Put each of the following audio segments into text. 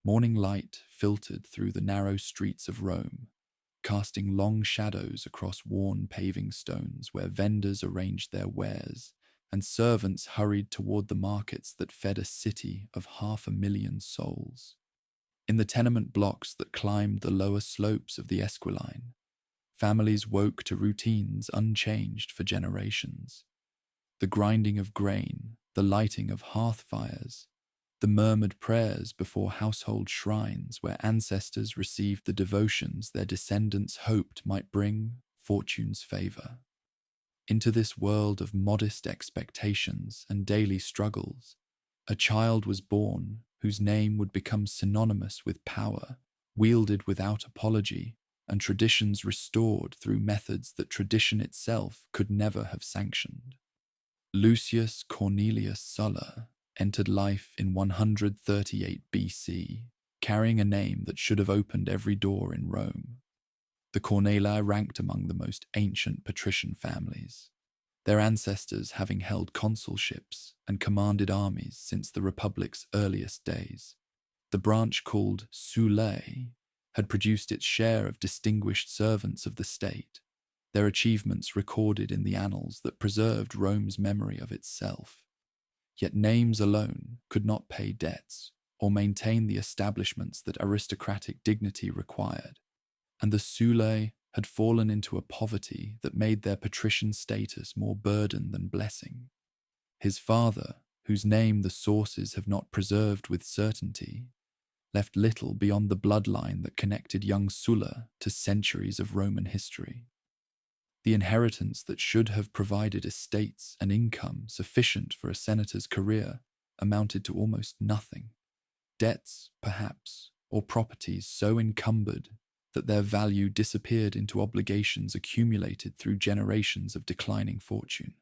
Morning light filtered through the narrow streets of Rome, casting long shadows across worn paving stones where vendors arranged their wares and servants hurried toward the markets that fed a city of 500,000 souls. In the tenement blocks that climbed the lower slopes of the Esquiline, families woke to routines unchanged for generations. The grinding of grain, the lighting of hearth fires, the murmured prayers before household shrines where ancestors received the devotions their descendants hoped might bring fortune's favor. Into this world of modest expectations and daily struggles, a child was born whose name would become synonymous with power, wielded without apology, and traditions restored through methods that tradition itself could never have sanctioned. Lucius Cornelius Sulla entered life in 138 BC, carrying a name that should have opened every door in Rome. The Cornelii ranked among the most ancient patrician families, their ancestors having held consulships and commanded armies since the Republic's earliest days. The branch called Sulla had produced its share of distinguished servants of the state, their achievements recorded in the annals that preserved Rome's memory of itself. Yet names alone could not pay debts or maintain the establishments that aristocratic dignity required, and the Sullae had fallen into a poverty that made their patrician status more burden than blessing. His father, whose name the sources have not preserved with certainty, left little beyond the bloodline that connected young Sulla to centuries of Roman history. The inheritance that should have provided estates and income sufficient for a senator's career amounted to almost nothing. Debts, perhaps, or properties so encumbered that their value disappeared into obligations accumulated through generations of declining fortune.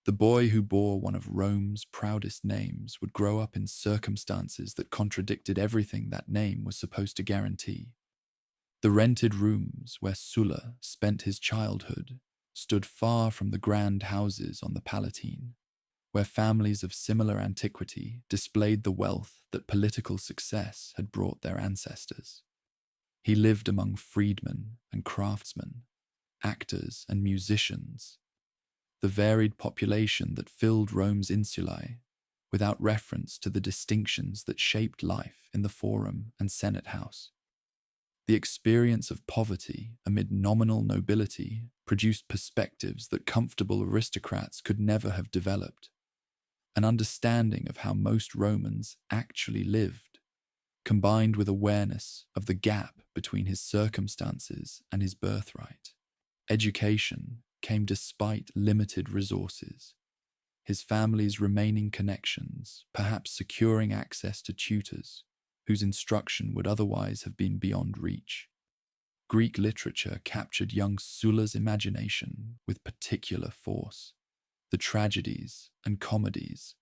The boy who bore one of Rome's proudest names would grow up in circumstances that contradicted everything that name was supposed to guarantee. The rented rooms where Sulla spent his childhood stood far from the grand houses on the Palatine, where families of similar antiquity displayed the wealth that political success had brought their ancestors. He lived among freedmen and craftsmen, actors and musicians, the varied population that filled Rome's insulae, without reference to the distinctions that shaped life in the Forum and Senate House. The experience of poverty amid nominal nobility produced perspectives that comfortable aristocrats could never have developed, an understanding of how most Romans actually lived, combined with awareness of the gap between his circumstances and his birthright. Education came despite limited resources, his family's remaining connections perhaps securing access to tutors whose instruction would otherwise have been beyond reach. Greek literature captured young Sulla's imagination with particular force. The tragedies and comedies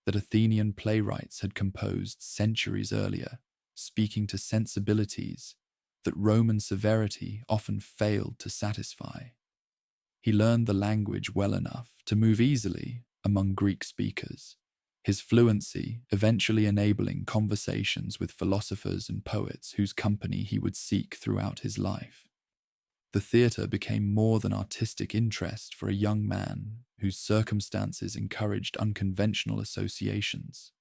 that Athenian playwrights had composed centuries earlier, speaking to sensibilities that Roman severity often failed to satisfy. He learned the language well enough to move easily among Greek speakers, his fluency eventually enabling conversations with philosophers and poets whose company he would seek throughout his life. The theatre became more than artistic interest for a young man whose circumstances encouraged unconventional associations.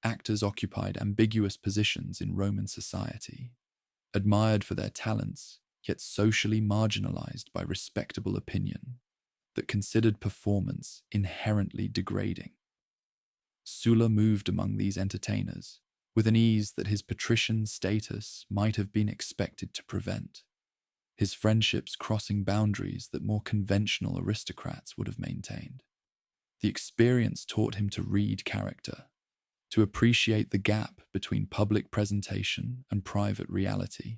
Actors occupied ambiguous positions in Roman society, admired for their talents, yet socially marginalized by respectable opinion, that considered performance inherently degrading. Sulla moved among these entertainers with an ease that his patrician status might have been expected to prevent, his friendships crossing boundaries that more conventional aristocrats would have maintained. The experience taught him to read character, to appreciate the gap between public presentation and private reality,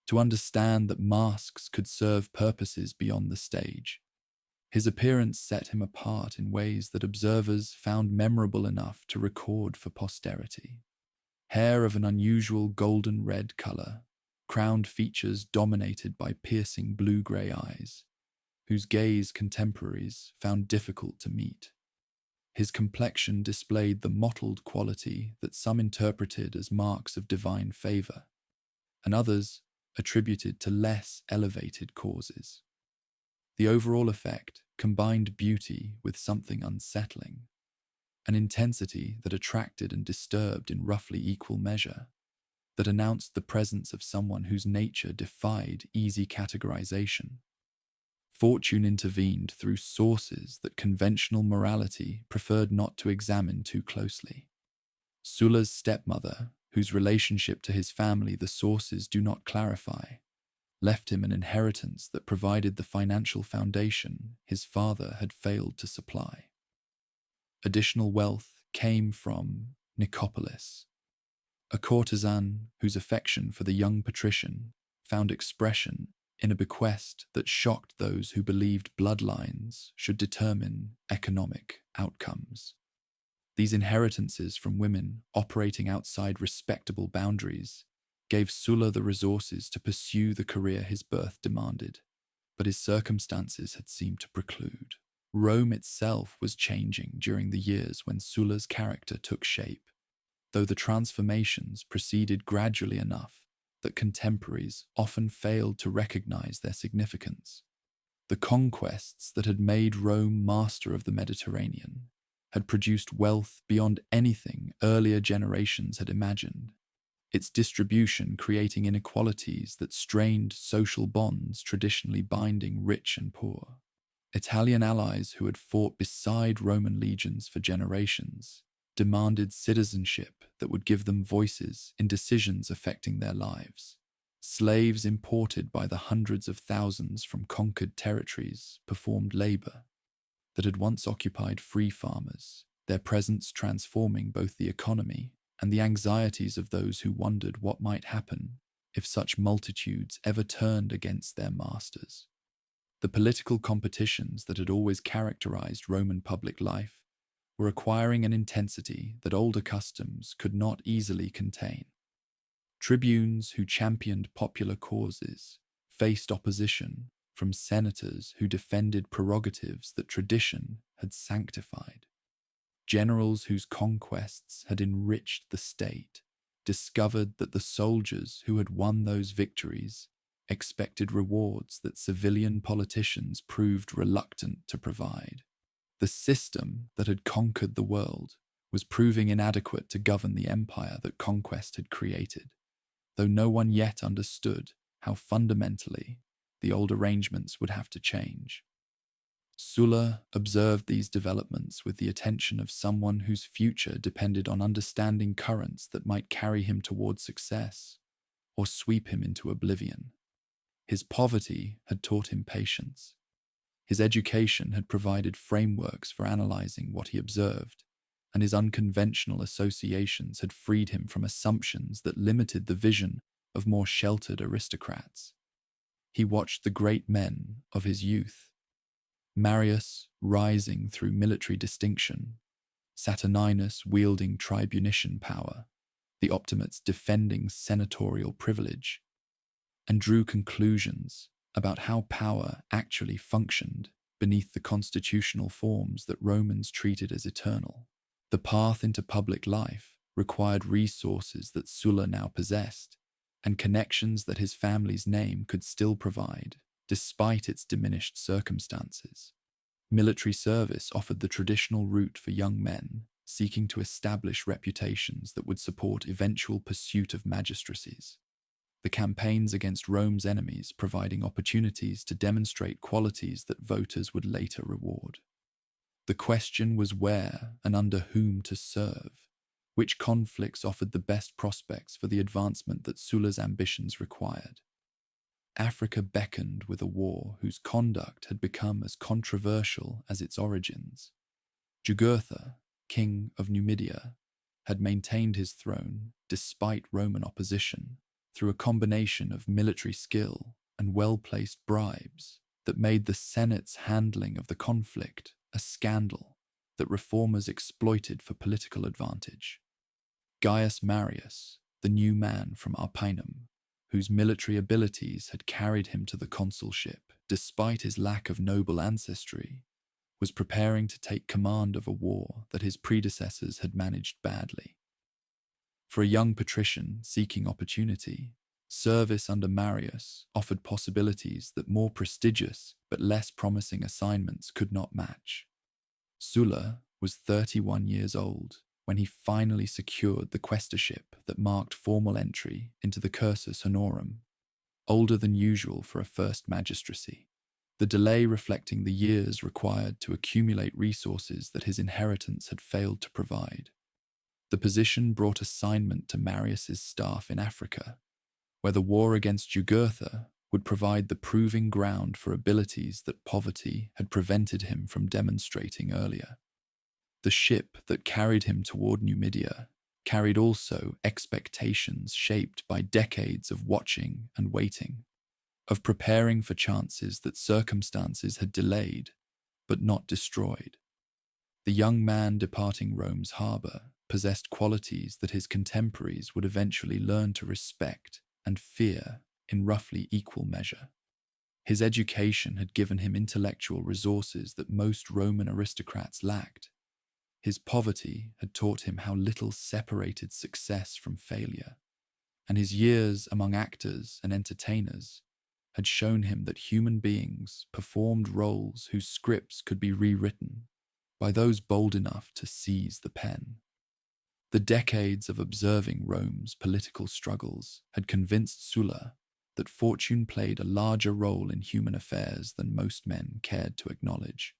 to understand that masks could serve purposes beyond the stage. His appearance set him apart in ways that observers found memorable enough to record for posterity. Hair of an unusual golden red color, crowned features dominated by piercing blue-gray eyes, whose gaze contemporaries found difficult to meet. His complexion displayed the mottled quality that some interpreted as marks of divine favor, and others attributed to less elevated causes. The overall effect combined beauty with something unsettling, an intensity that attracted and disturbed in roughly equal measure, that announced the presence of someone whose nature defied easy categorization. Fortune intervened through sources that conventional morality preferred not to examine too closely. Sulla's stepmother, whose relationship to his family the sources do not clarify, left him an inheritance that provided the financial foundation his father had failed to supply. Additional wealth came from Nicopolis, a courtesan whose affection for the young patrician found expression in a bequest that shocked those who believed bloodlines should determine economic outcomes. These inheritances from women operating outside respectable boundaries gave Sulla the resources to pursue the career his birth demanded, but his circumstances had seemed to preclude. Rome itself was changing during the years when Sulla's character took shape, though the transformations proceeded gradually enough that contemporaries often failed to recognize their significance. The conquests that had made Rome master of the Mediterranean had produced wealth beyond anything earlier generations had imagined, its distribution creating inequalities that strained social bonds traditionally binding rich and poor. Italian allies who had fought beside Roman legions for generations demanded citizenship that would give them voices in decisions affecting their lives. Slaves imported by the hundreds of thousands from conquered territories performed labor that had once occupied free farmers, their presence transforming both the economy and the anxieties of those who wondered what might happen if such multitudes ever turned against their masters. The political competitions that had always characterized Roman public life were acquiring an intensity that older customs could not easily contain. Tribunes who championed popular causes faced opposition from senators who defended prerogatives that tradition had sanctified. Generals whose conquests had enriched the state discovered that the soldiers who had won those victories expected rewards that civilian politicians proved reluctant to provide. The system that had conquered the world was proving inadequate to govern the empire that conquest had created, though no one yet understood how fundamentally the old arrangements would have to change. Sulla observed these developments with the attention of someone whose future depended on understanding currents that might carry him toward success or sweep him into oblivion. His poverty had taught him patience. His education had provided frameworks for analyzing what he observed, and his unconventional associations had freed him from assumptions that limited the vision of more sheltered aristocrats. He watched the great men of his youth, Marius rising through military distinction, Saturninus wielding tribunician power, the Optimates defending senatorial privilege, and drew conclusions about how power actually functioned beneath the constitutional forms that Romans treated as eternal. The path into public life required resources that Sulla now possessed, and connections that his family's name could still provide, despite its diminished circumstances. Military service offered the traditional route for young men seeking to establish reputations that would support eventual pursuit of magistracies. The campaigns against Rome's enemies providing opportunities to demonstrate qualities that voters would later reward. The question was where and under whom to serve, which conflicts offered the best prospects for the advancement that Sulla's ambitions required. Africa beckoned with a war whose conduct had become as controversial as its origins. Jugurtha, king of Numidia, had maintained his throne despite Roman opposition through a combination of military skill and well-placed bribes that made the Senate's handling of the conflict a scandal that reformers exploited for political advantage. Gaius Marius, the new man from Arpinum, whose military abilities had carried him to the consulship despite his lack of noble ancestry, was preparing to take command of a war that his predecessors had managed badly. For a young patrician seeking opportunity, service under Marius offered possibilities that more prestigious but less promising assignments could not match. Sulla was 31 years old when he finally secured the quaestorship that marked formal entry into the cursus honorum, older than usual for a first magistracy, the delay reflecting the years required to accumulate resources that his inheritance had failed to provide. The position brought assignment to Marius's staff in Africa, where the war against Jugurtha would provide the proving ground for abilities that poverty had prevented him from demonstrating earlier. The ship that carried him toward Numidia carried also expectations shaped by decades of watching and waiting, of preparing for chances that circumstances had delayed but not destroyed. The young man departing Rome's harbour possessed qualities that his contemporaries would eventually learn to respect and fear in roughly equal measure. His education had given him intellectual resources that most Roman aristocrats lacked. His poverty had taught him how little separated success from failure, and his years among actors and entertainers had shown him that human beings performed roles whose scripts could be rewritten by those bold enough to seize the pen. The decades of observing Rome's political struggles had convinced Sulla that fortune played a larger role in human affairs than most men cared to acknowledge.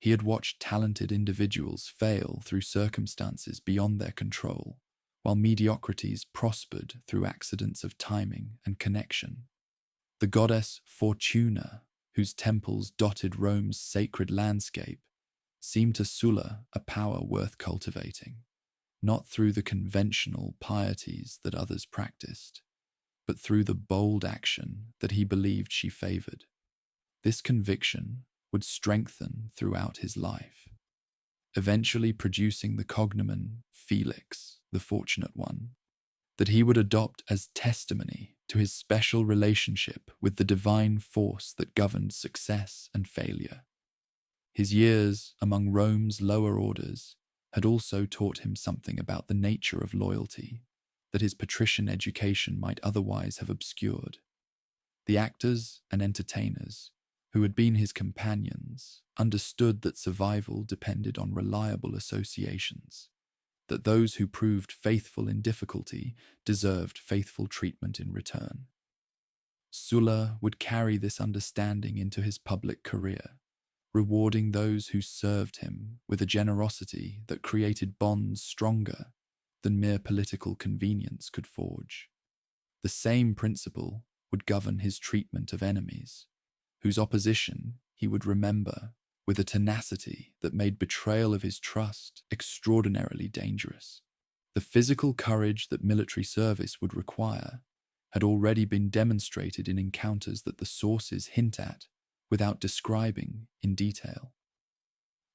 He had watched talented individuals fail through circumstances beyond their control, while mediocrities prospered through accidents of timing and connection. The goddess Fortuna, whose temples dotted Rome's sacred landscape, seemed to Sulla a power worth cultivating, not through the conventional pieties that others practiced, but through the bold action that he believed she favored. This conviction would strengthen throughout his life, eventually producing the cognomen Felix, the Fortunate One, that he would adopt as testimony to his special relationship with the divine force that governed success and failure. His years among Rome's lower orders had also taught him something about the nature of loyalty that his patrician education might otherwise have obscured. The actors and entertainers who had been his companions understood that survival depended on reliable associations, that those who proved faithful in difficulty deserved faithful treatment in return. Sulla would carry this understanding into his public career, rewarding those who served him with a generosity that created bonds stronger than mere political convenience could forge. The same principle would govern his treatment of enemies, whose opposition he would remember with a tenacity that made betrayal of his trust extraordinarily dangerous. The physical courage that military service would require had already been demonstrated in encounters that the sources hint at without describing in detail.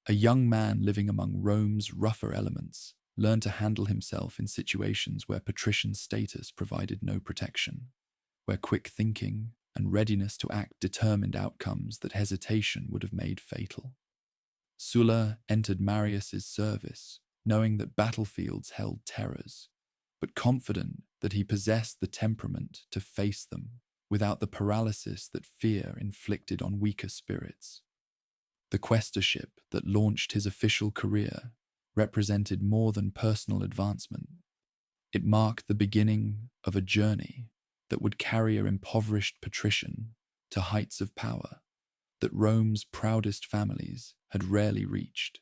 A young man living among Rome's rougher elements learned to handle himself in situations where patrician status provided no protection, where quick thinking and readiness to act determined outcomes that hesitation would have made fatal. Sulla entered Marius's service, knowing that battlefields held terrors, but confident that he possessed the temperament to face them without the paralysis that fear inflicted on weaker spirits. The quaestorship that launched his official career represented more than personal advancement. It marked the beginning of a journey that would carry an impoverished patrician to heights of power that Rome's proudest families had rarely reached.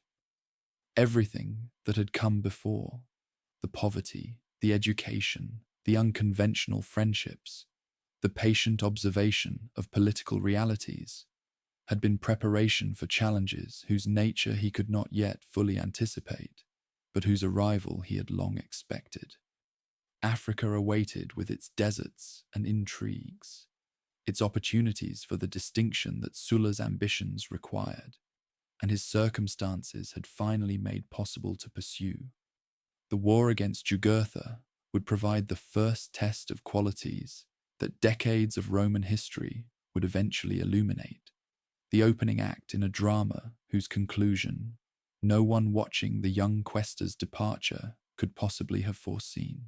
Everything that had come before, the poverty, the education, the unconventional friendships, the patient observation of political realities, had been preparation for challenges whose nature he could not yet fully anticipate, but whose arrival he had long expected. Africa awaited with its deserts and intrigues, its opportunities for the distinction that Sulla's ambitions required, and his circumstances had finally made possible to pursue. The war against Jugurtha would provide the first test of qualities that decades of Roman history would eventually illuminate, the opening act in a drama whose conclusion no one watching the young questor's departure could possibly have foreseen.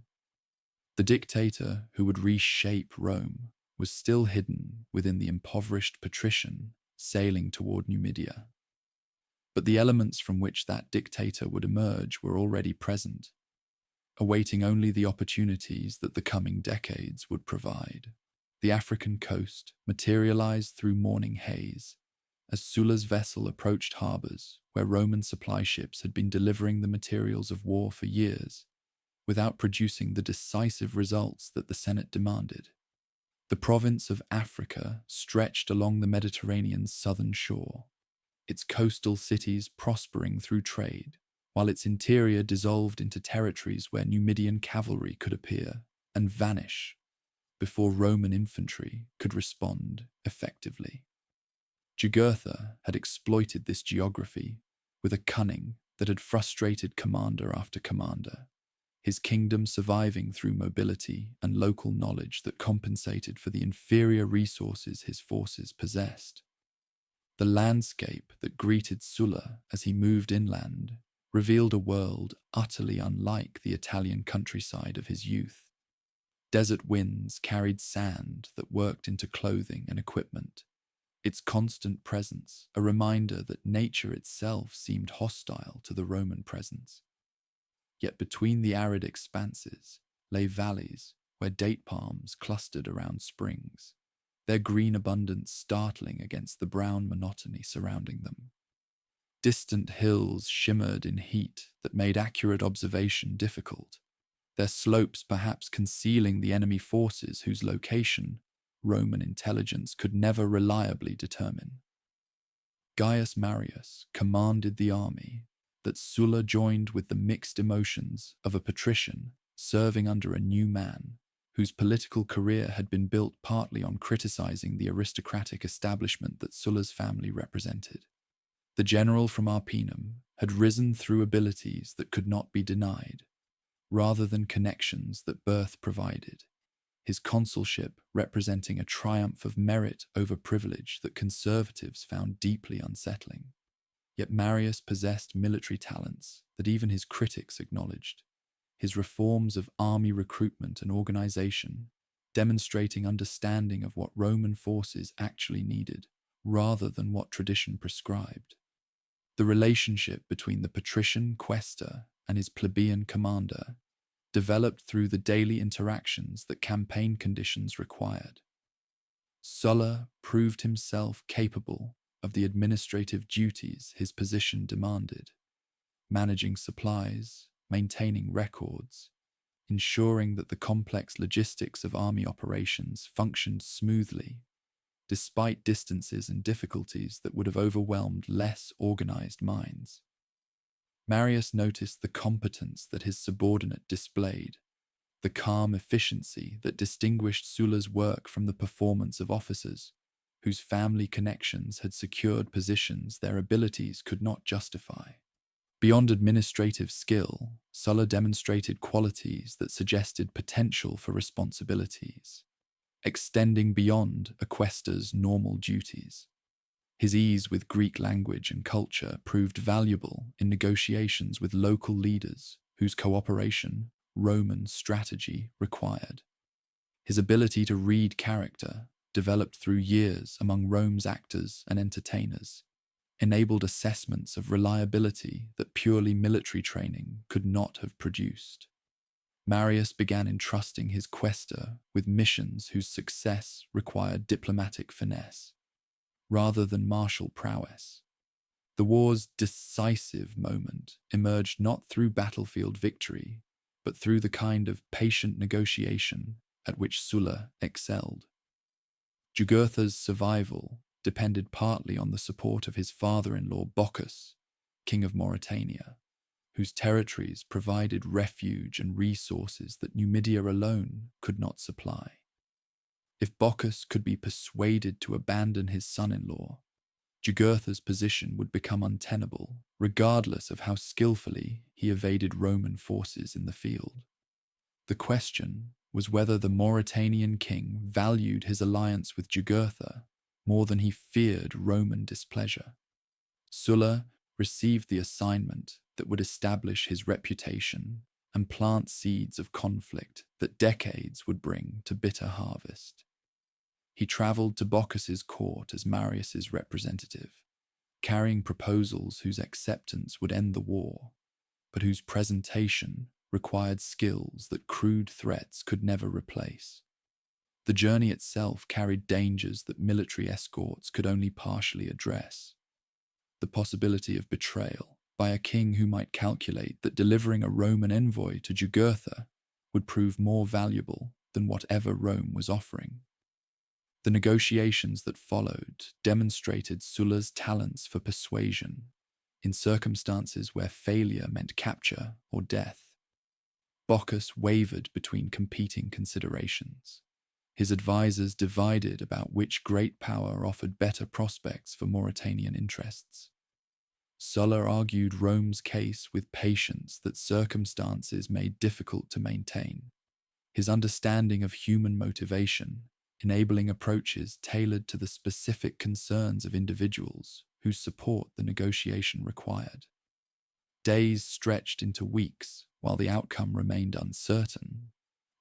The dictator who would reshape Rome was still hidden within the impoverished patrician sailing toward Numidia. But the elements from which that dictator would emerge were already present, awaiting only the opportunities that the coming decades would provide. The African coast materialized through morning haze as Sulla's vessel approached harbors where Roman supply ships had been delivering the materials of war for years, without producing the decisive results that the Senate demanded. The province of Africa stretched along the Mediterranean's southern shore, its coastal cities prospering through trade, while its interior dissolved into territories where Numidian cavalry could appear and vanish before Roman infantry could respond effectively. Jugurtha had exploited this geography with a cunning that had frustrated commander after commander, his kingdom surviving through mobility and local knowledge that compensated for the inferior resources his forces possessed. The landscape that greeted Sulla as he moved inland revealed a world utterly unlike the Italian countryside of his youth. Desert winds carried sand that worked into clothing and equipment, its constant presence a reminder that nature itself seemed hostile to the Roman presence. Yet between the arid expanses lay valleys where date palms clustered around springs, their green abundance startling against the brown monotony surrounding them. Distant hills shimmered in heat that made accurate observation difficult, their slopes perhaps concealing the enemy forces whose location Roman intelligence could never reliably determine. Gaius Marius commanded the army that Sulla joined with the mixed emotions of a patrician serving under a new man whose political career had been built partly on criticizing the aristocratic establishment that Sulla's family represented. The general from Arpinum had risen through abilities that could not be denied, rather than connections that birth provided, his consulship representing a triumph of merit over privilege that conservatives found deeply unsettling. Yet Marius possessed military talents that even his critics acknowledged, his reforms of army recruitment and organization demonstrating understanding of what Roman forces actually needed, rather than what tradition prescribed. The relationship between the patrician questor and his plebeian commander developed through the daily interactions that campaign conditions required. Sulla proved himself capable of the administrative duties his position demanded, managing supplies, maintaining records, ensuring that the complex logistics of army operations functioned smoothly, despite distances and difficulties that would have overwhelmed less organized minds. Marius noticed the competence that his subordinate displayed, the calm efficiency that distinguished Sulla's work from the performance of officers whose family connections had secured positions their abilities could not justify. Beyond administrative skill, Sulla demonstrated qualities that suggested potential for responsibilities, extending beyond a questor's normal duties. His ease with Greek language and culture proved valuable in negotiations with local leaders whose cooperation Roman strategy required. His ability to read character, developed through years among Rome's actors and entertainers, enabled assessments of reliability that purely military training could not have produced. Marius began entrusting his questor with missions whose success required diplomatic finesse, rather than martial prowess. The war's decisive moment emerged not through battlefield victory, but through the kind of patient negotiation at which Sulla excelled. Jugurtha's survival depended partly on the support of his father-in-law Bocchus, king of Mauritania, whose territories provided refuge and resources that Numidia alone could not supply. If Bocchus could be persuaded to abandon his son-in-law, Jugurtha's position would become untenable, regardless of how skillfully he evaded Roman forces in the field. The question was whether the Mauritanian king valued his alliance with Jugurtha more than he feared Roman displeasure. Sulla received the assignment that would establish his reputation and plant seeds of conflict that decades would bring to bitter harvest. He travelled to Bocchus's court as Marius's representative, carrying proposals whose acceptance would end the war, but whose presentation required skills that crude threats could never replace. The journey itself carried dangers that military escorts could only partially address. The possibility of betrayal by a king who might calculate that delivering a Roman envoy to Jugurtha would prove more valuable than whatever Rome was offering. The negotiations that followed demonstrated Sulla's talents for persuasion in circumstances where failure meant capture or death. Bocchus wavered between competing considerations. His advisors divided about which great power offered better prospects for Mauritanian interests. Sulla argued Rome's case with patience that circumstances made difficult to maintain. His understanding of human motivation, enabling approaches tailored to the specific concerns of individuals whose support the negotiation required. Days stretched into weeks while the outcome remained uncertain.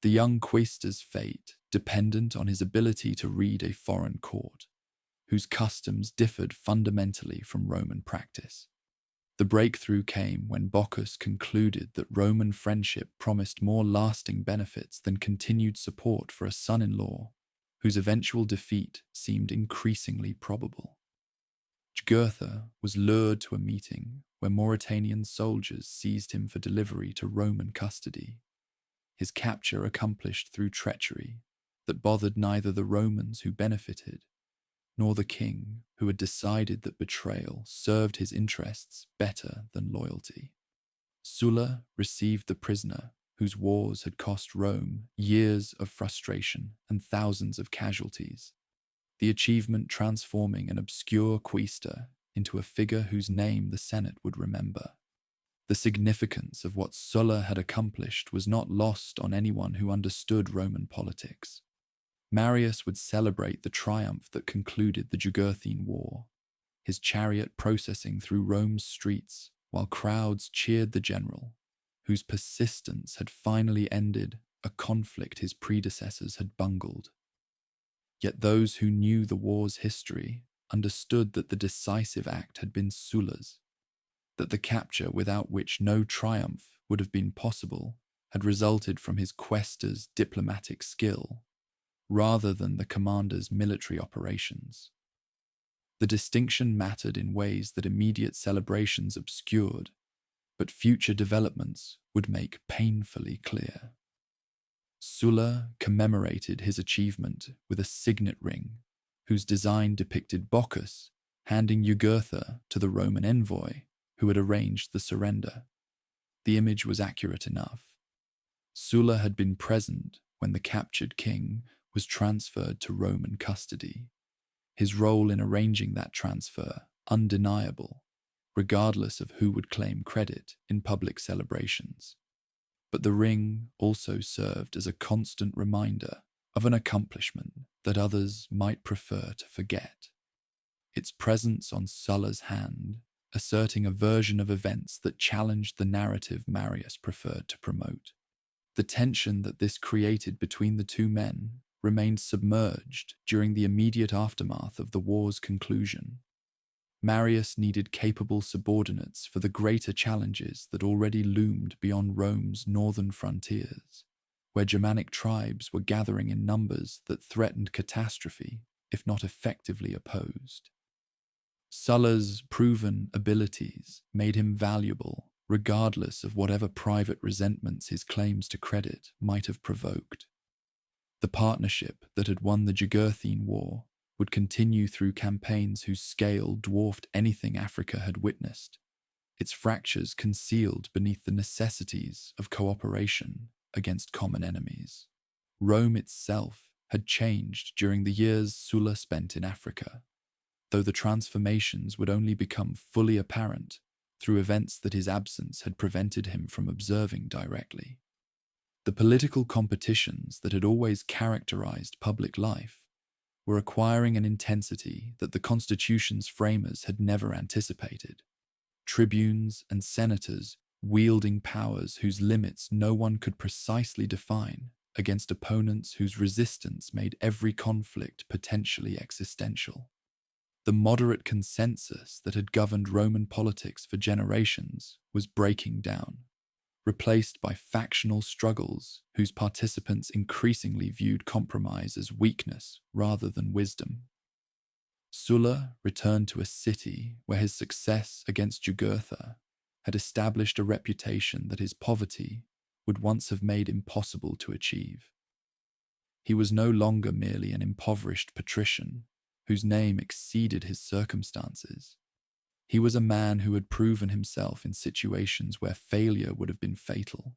The young quaestor's fate dependent on his ability to read a foreign court, whose customs differed fundamentally from Roman practice. The breakthrough came when Bocchus concluded that Roman friendship promised more lasting benefits than continued support for a son-in-law, whose eventual defeat seemed increasingly probable. Jugurtha was lured to a meeting where Mauritanian soldiers seized him for delivery to Roman custody. His capture accomplished through treachery that bothered neither the Romans who benefited nor the king who had decided that betrayal served his interests better than loyalty. Sulla received the prisoner whose wars had cost Rome years of frustration and thousands of casualties, the achievement transforming an obscure quaestor into a figure whose name the Senate would remember. The significance of what Sulla had accomplished was not lost on anyone who understood Roman politics. Marius would celebrate the triumph that concluded the Jugurthine War, his chariot processing through Rome's streets while crowds cheered the general, whose persistence had finally ended a conflict his predecessors had bungled. Yet those who knew the war's history understood that the decisive act had been Sulla's, that the capture without which no triumph would have been possible had resulted from his quaestor's diplomatic skill, rather than the commander's military operations. The distinction mattered in ways that immediate celebrations obscured, but future developments would make painfully clear. Sulla commemorated his achievement with a signet ring, whose design depicted Bocchus handing Jugurtha to the Roman envoy who had arranged the surrender. The image was accurate enough. Sulla had been present when the captured king was transferred to Roman custody, his role in arranging that transfer undeniable, regardless of who would claim credit in public celebrations. But the ring also served as a constant reminder of an accomplishment that others might prefer to forget. Its presence on Sulla's hand, asserting a version of events that challenged the narrative Marius preferred to promote. The tension that this created between the two men remained submerged during the immediate aftermath of the war's conclusion. Marius needed capable subordinates for the greater challenges that already loomed beyond Rome's northern frontiers, where Germanic tribes were gathering in numbers that threatened catastrophe if not effectively opposed. Sulla's proven abilities made him valuable, regardless of whatever private resentments his claims to credit might have provoked. The partnership that had won the Jugurthine War would continue through campaigns whose scale dwarfed anything Africa had witnessed, its fractures concealed beneath the necessities of cooperation against common enemies. Rome itself had changed during the years Sulla spent in Africa, though the transformations would only become fully apparent through events that his absence had prevented him from observing directly. The political competitions that had always characterized public life were acquiring an intensity that the Constitution's framers had never anticipated. Tribunes and senators wielding powers whose limits no one could precisely define against opponents whose resistance made every conflict potentially existential. The moderate consensus that had governed Roman politics for generations was breaking down, replaced by factional struggles whose participants increasingly viewed compromise as weakness rather than wisdom. Sulla returned to a city where his success against Jugurtha had established a reputation that his poverty would once have made impossible to achieve. He was no longer merely an impoverished patrician whose name exceeded his circumstances. He was a man who had proven himself in situations where failure would have been fatal,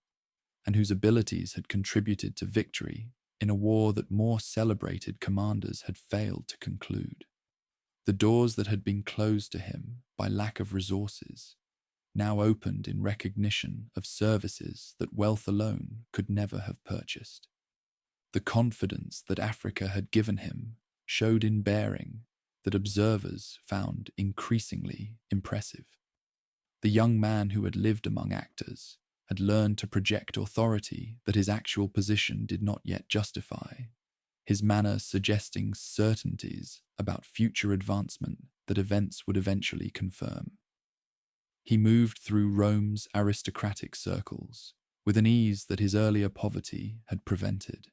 and whose abilities had contributed to victory in a war that more celebrated commanders had failed to conclude. The doors that had been closed to him by lack of resources now opened in recognition of services that wealth alone could never have purchased. The confidence that Africa had given him showed in bearing that observers found increasingly impressive. The young man who had lived among actors had learned to project authority that his actual position did not yet justify, his manner suggesting certainties about future advancement that events would eventually confirm. He moved through Rome's aristocratic circles with an ease that his earlier poverty had prevented,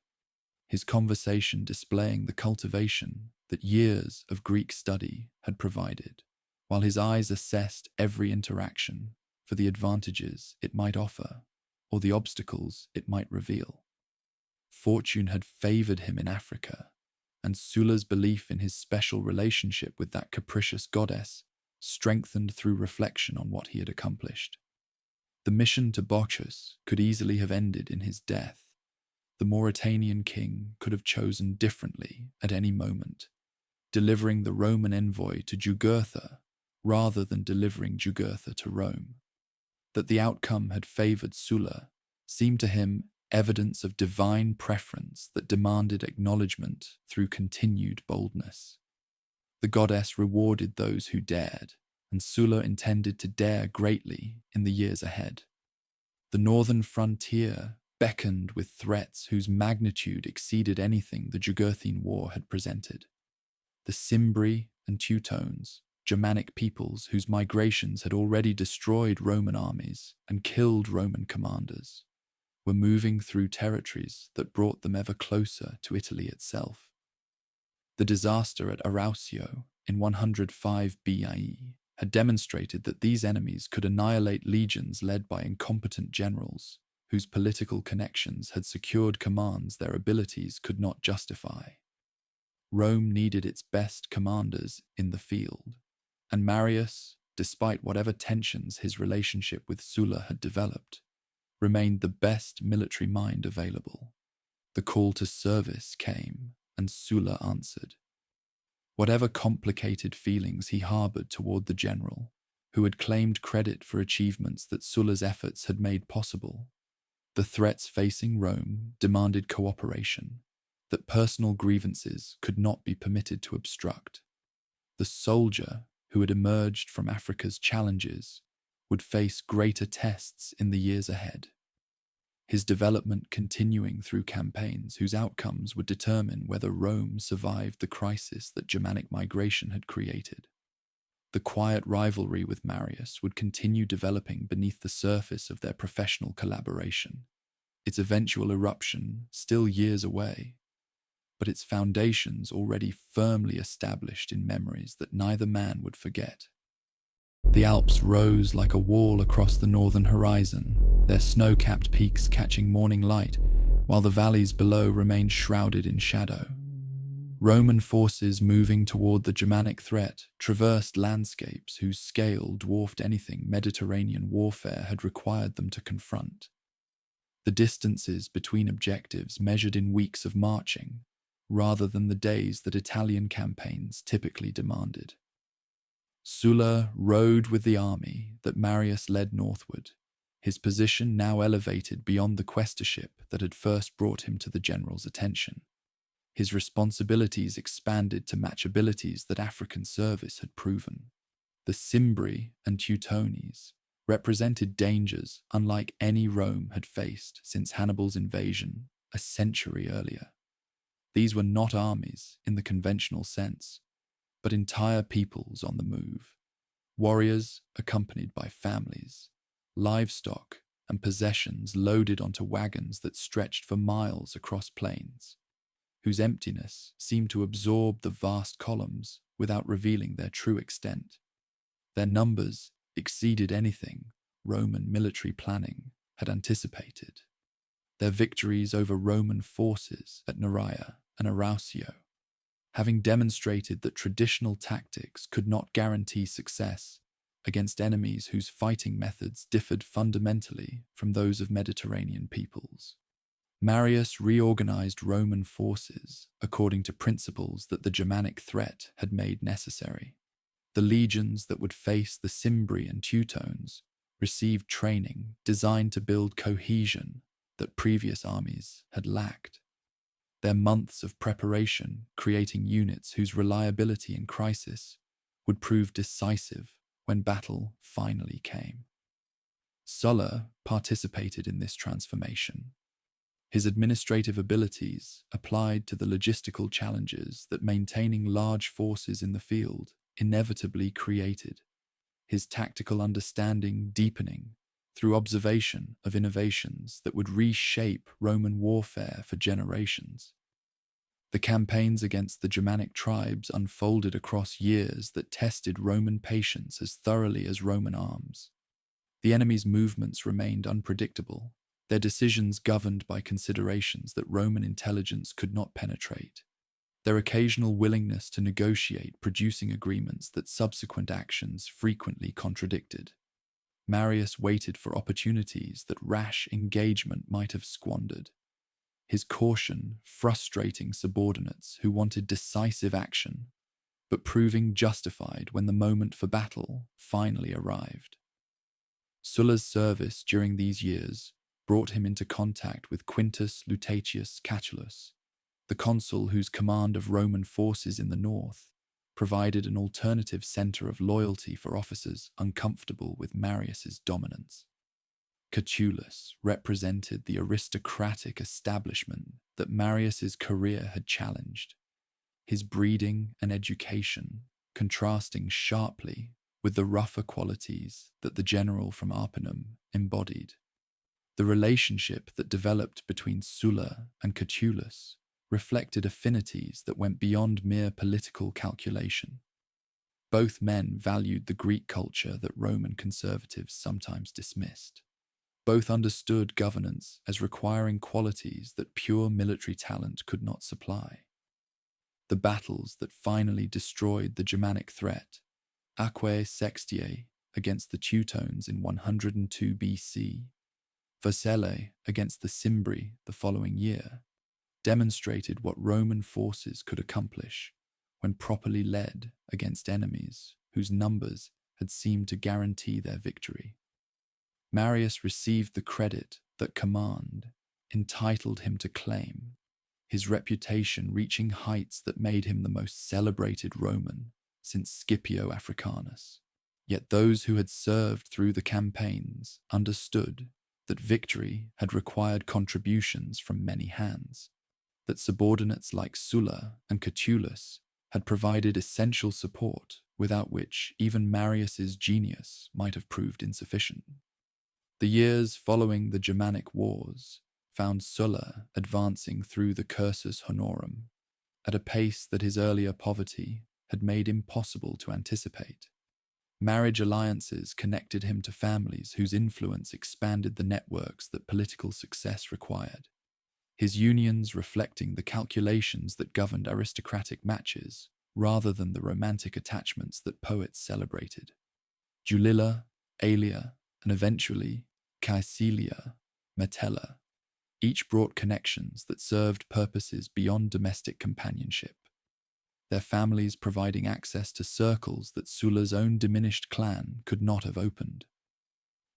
his conversation displaying the cultivation that years of Greek study had provided, while his eyes assessed every interaction for the advantages it might offer or the obstacles it might reveal. Fortune had favored him in Africa, and Sulla's belief in his special relationship with that capricious goddess strengthened through reflection on what he had accomplished. The mission to Bocchus could easily have ended in his death. The Mauritanian king could have chosen differently at any moment, delivering the Roman envoy to Jugurtha rather than delivering Jugurtha to Rome. That the outcome had favored Sulla seemed to him evidence of divine preference that demanded acknowledgement through continued boldness. The goddess rewarded those who dared, and Sulla intended to dare greatly in the years ahead. The northern frontier beckoned with threats whose magnitude exceeded anything the Jugurthine War had presented. The Cimbri and Teutones, Germanic peoples whose migrations had already destroyed Roman armies and killed Roman commanders, were moving through territories that brought them ever closer to Italy itself. The disaster at Arausio in 105 BIE had demonstrated that these enemies could annihilate legions led by incompetent generals whose political connections had secured commands their abilities could not justify. Rome needed its best commanders in the field, and Marius, despite whatever tensions his relationship with Sulla had developed, remained the best military mind available. The call to service came, and Sulla answered. Whatever complicated feelings he harbored toward the general, who had claimed credit for achievements that Sulla's efforts had made possible, the threats facing Rome demanded cooperation that personal grievances could not be permitted to obstruct. The soldier who had emerged from Africa's challenges would face greater tests in the years ahead, his development continuing through campaigns whose outcomes would determine whether Rome survived the crisis that Germanic migration had created. The quiet rivalry with Marius would continue developing beneath the surface of their professional collaboration, its eventual eruption still years away, but its foundations already firmly established in memories that neither man would forget. The Alps rose like a wall across the northern horizon, their snow-capped peaks catching morning light, while the valleys below remained shrouded in shadow. Roman forces moving toward the Germanic threat traversed landscapes whose scale dwarfed anything Mediterranean warfare had required them to confront. The distances between objectives measured in weeks of marching, rather than the days that Italian campaigns typically demanded. Sulla rode with the army that Marius led northward, his position now elevated beyond the quaestorship that had first brought him to the general's attention. His responsibilities expanded to match abilities that African service had proven. The Cimbri and Teutones represented dangers unlike any Rome had faced since Hannibal's invasion a century earlier. These were not armies in the conventional sense, but entire peoples on the move. Warriors accompanied by families, livestock, and possessions loaded onto wagons that stretched for miles across plains, whose emptiness seemed to absorb the vast columns without revealing their true extent. Their numbers exceeded anything Roman military planning had anticipated. Their victories over Roman forces at Neraea and Arausio, having demonstrated that traditional tactics could not guarantee success against enemies whose fighting methods differed fundamentally from those of Mediterranean peoples. Marius reorganized Roman forces according to principles that the Germanic threat had made necessary. The legions that would face the Cimbri and Teutones received training designed to build cohesion that previous armies had lacked. Their months of preparation creating units whose reliability in crisis would prove decisive when battle finally came. Sulla participated in this transformation. His administrative abilities applied to the logistical challenges that maintaining large forces in the field inevitably created, his tactical understanding deepening through observation of innovations that would reshape Roman warfare for generations. The campaigns against the Germanic tribes unfolded across years that tested Roman patience as thoroughly as Roman arms. The enemy's movements remained unpredictable, their decisions governed by considerations that Roman intelligence could not penetrate, their occasional willingness to negotiate producing agreements that subsequent actions frequently contradicted. Marius waited for opportunities that rash engagement might have squandered, his caution frustrating subordinates who wanted decisive action, but proving justified when the moment for battle finally arrived. Sulla's service during these years brought him into contact with Quintus Lutatius Catulus, the consul whose command of Roman forces in the north provided an alternative center of loyalty for officers uncomfortable with Marius's dominance. Catulus represented the aristocratic establishment that Marius's career had challenged, his breeding and education contrasting sharply with the rougher qualities that the general from Arpinum embodied. The relationship that developed between Sulla and Catulus reflected affinities that went beyond mere political calculation. Both men valued the Greek culture that Roman conservatives sometimes dismissed. Both understood governance as requiring qualities that pure military talent could not supply. The battles that finally destroyed the Germanic threat, Aquae Sextiae against the Teutones in 102 BC, Vercellae against the Cimbri the following year, demonstrated what Roman forces could accomplish when properly led against enemies whose numbers had seemed to guarantee their victory. Marius received the credit that command entitled him to claim, his reputation reaching heights that made him the most celebrated Roman since Scipio Africanus. Yet those who had served through the campaigns understood that victory had required contributions from many hands, that subordinates like Sulla and Catulus had provided essential support without which even Marius's genius might have proved insufficient. The years following the Germanic wars found Sulla advancing through the cursus honorum at a pace that his earlier poverty had made impossible to anticipate. Marriage alliances connected him to families whose influence expanded the networks that political success required, his unions reflecting the calculations that governed aristocratic matches rather than the romantic attachments that poets celebrated. Julilla, Aelia, and eventually Caecilia, Metella, each brought connections that served purposes beyond domestic companionship, their families providing access to circles that Sulla's own diminished clan could not have opened.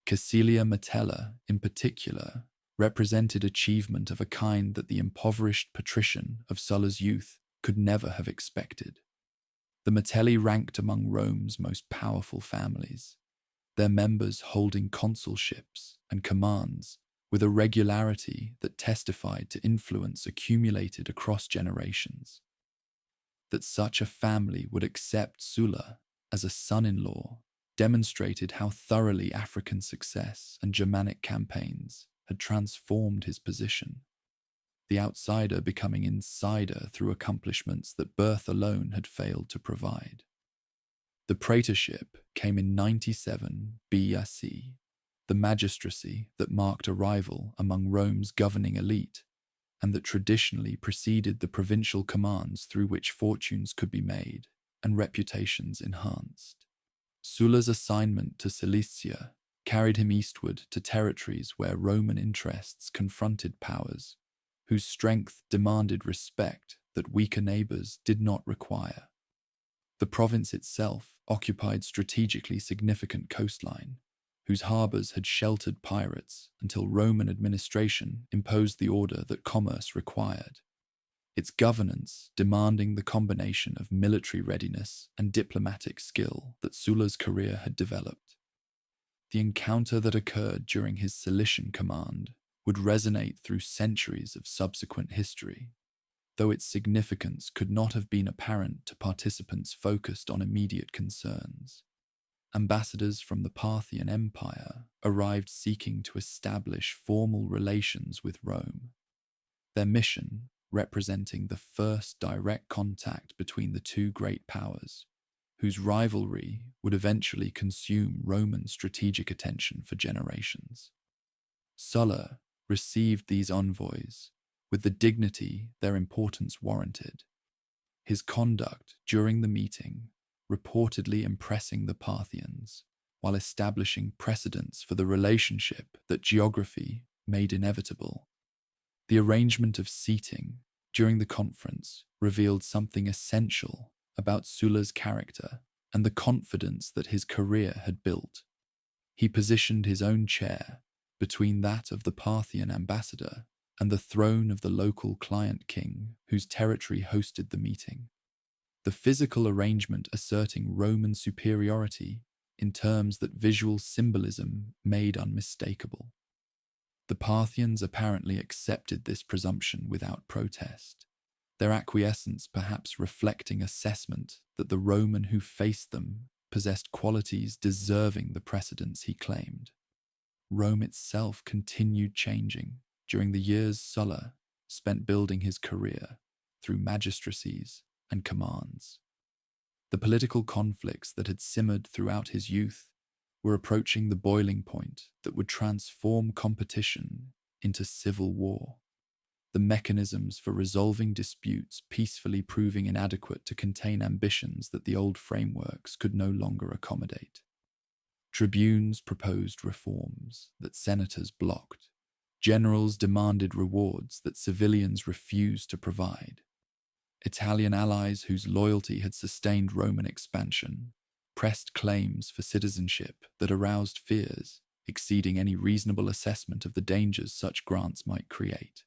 Caecilia Metella, in particular, represented achievement of a kind that the impoverished patrician of Sulla's youth could never have expected. The Metelli ranked among Rome's most powerful families, their members holding consulships and commands with a regularity that testified to influence accumulated across generations. That such a family would accept Sulla as a son-in-law demonstrated how thoroughly African success and Germanic campaigns had transformed his position, the outsider becoming insider through accomplishments that birth alone had failed to provide. The praetorship came in 97 BC, the magistracy that marked a rival among Rome's governing elite, and that traditionally preceded the provincial commands through which fortunes could be made and reputations enhanced. Sulla's assignment to Cilicia carried him eastward to territories where Roman interests confronted powers whose strength demanded respect that weaker neighbors did not require. The province itself occupied strategically significant coastline, whose harbors had sheltered pirates until Roman administration imposed the order that commerce required, its governance demanding the combination of military readiness and diplomatic skill that Sulla's career had developed. The encounter that occurred during his Cilician command would resonate through centuries of subsequent history, though its significance could not have been apparent to participants focused on immediate concerns. Ambassadors from the Parthian Empire arrived seeking to establish formal relations with Rome, their mission representing the first direct contact between the two great powers, whose rivalry would eventually consume Roman strategic attention for generations. Sulla received these envoys with the dignity their importance warranted, his conduct during the meeting reportedly impressing the Parthians while establishing precedents for the relationship that geography made inevitable. The arrangement of seating during the conference revealed something essential about Sulla's character and the confidence that his career had built. He positioned his own chair between that of the Parthian ambassador and the throne of the local client king whose territory hosted the meeting, the physical arrangement asserting Roman superiority in terms that visual symbolism made unmistakable. The Parthians apparently accepted this presumption without protest, their acquiescence perhaps reflecting assessment that the Roman who faced them possessed qualities deserving the precedence he claimed. Rome itself continued changing during the years Sulla spent building his career through magistracies and commands. The political conflicts that had simmered throughout his youth were approaching the boiling point that would transform competition into civil war, the mechanisms for resolving disputes peacefully proving inadequate to contain ambitions that the old frameworks could no longer accommodate. Tribunes proposed reforms that senators blocked. Generals demanded rewards that civilians refused to provide. Italian allies whose loyalty had sustained Roman expansion pressed claims for citizenship that aroused fears exceeding any reasonable assessment of the dangers such grants might create.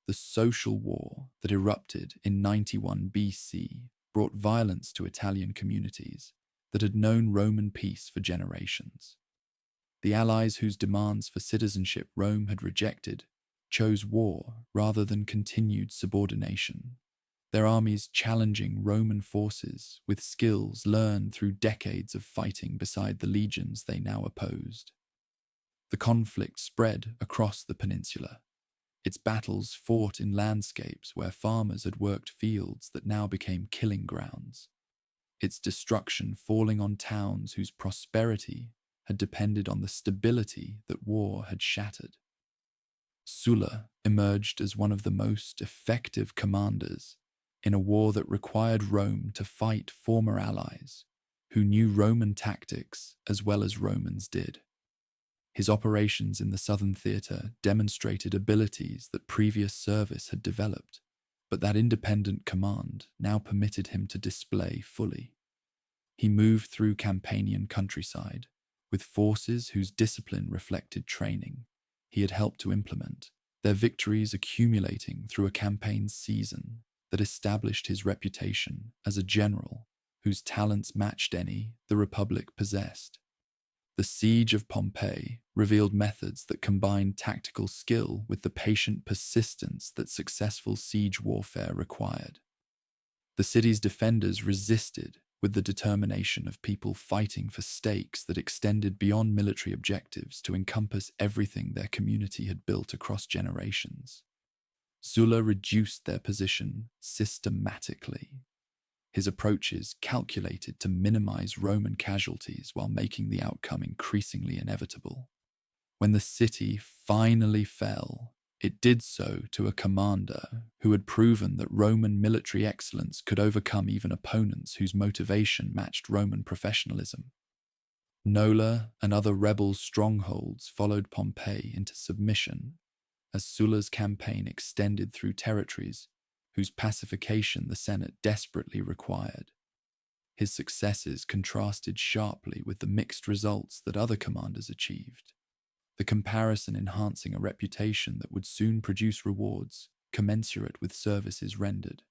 The social war that erupted in 91 BC brought violence to Italian communities that had known Roman peace for generations. The allies whose demands for citizenship Rome had rejected chose war rather than continued subordination, their armies challenging Roman forces with skills learned through decades of fighting beside the legions they now opposed. The conflict spread across the peninsula, its battles fought in landscapes where farmers had worked fields that now became killing grounds, its destruction falling on towns whose prosperity had depended on the stability that war had shattered. Sulla emerged as one of the most effective commanders in a war that required Rome to fight former allies who knew Roman tactics as well as Romans did. His operations in the southern theatre demonstrated abilities that previous service had developed, but that independent command now permitted him to display fully. He moved through Campanian countryside with forces whose discipline reflected training, he had helped to implement, their victories accumulating through a campaign season that established his reputation as a general whose talents matched any the Republic possessed. The siege of Pompeii revealed methods that combined tactical skill with the patient persistence that successful siege warfare required. The city's defenders resisted with the determination of people fighting for stakes that extended beyond military objectives to encompass everything their community had built across generations. Sulla reduced their position systematically, his approaches calculated to minimize Roman casualties while making the outcome increasingly inevitable. When the city finally fell, it did so to a commander who had proven that Roman military excellence could overcome even opponents whose motivation matched Roman professionalism. Nola and other rebel strongholds followed Pompeii into submission as Sulla's campaign extended through territories whose pacification the Senate desperately required. His successes contrasted sharply with the mixed results that other commanders achieved, the comparison enhancing a reputation that would soon produce rewards commensurate with services rendered.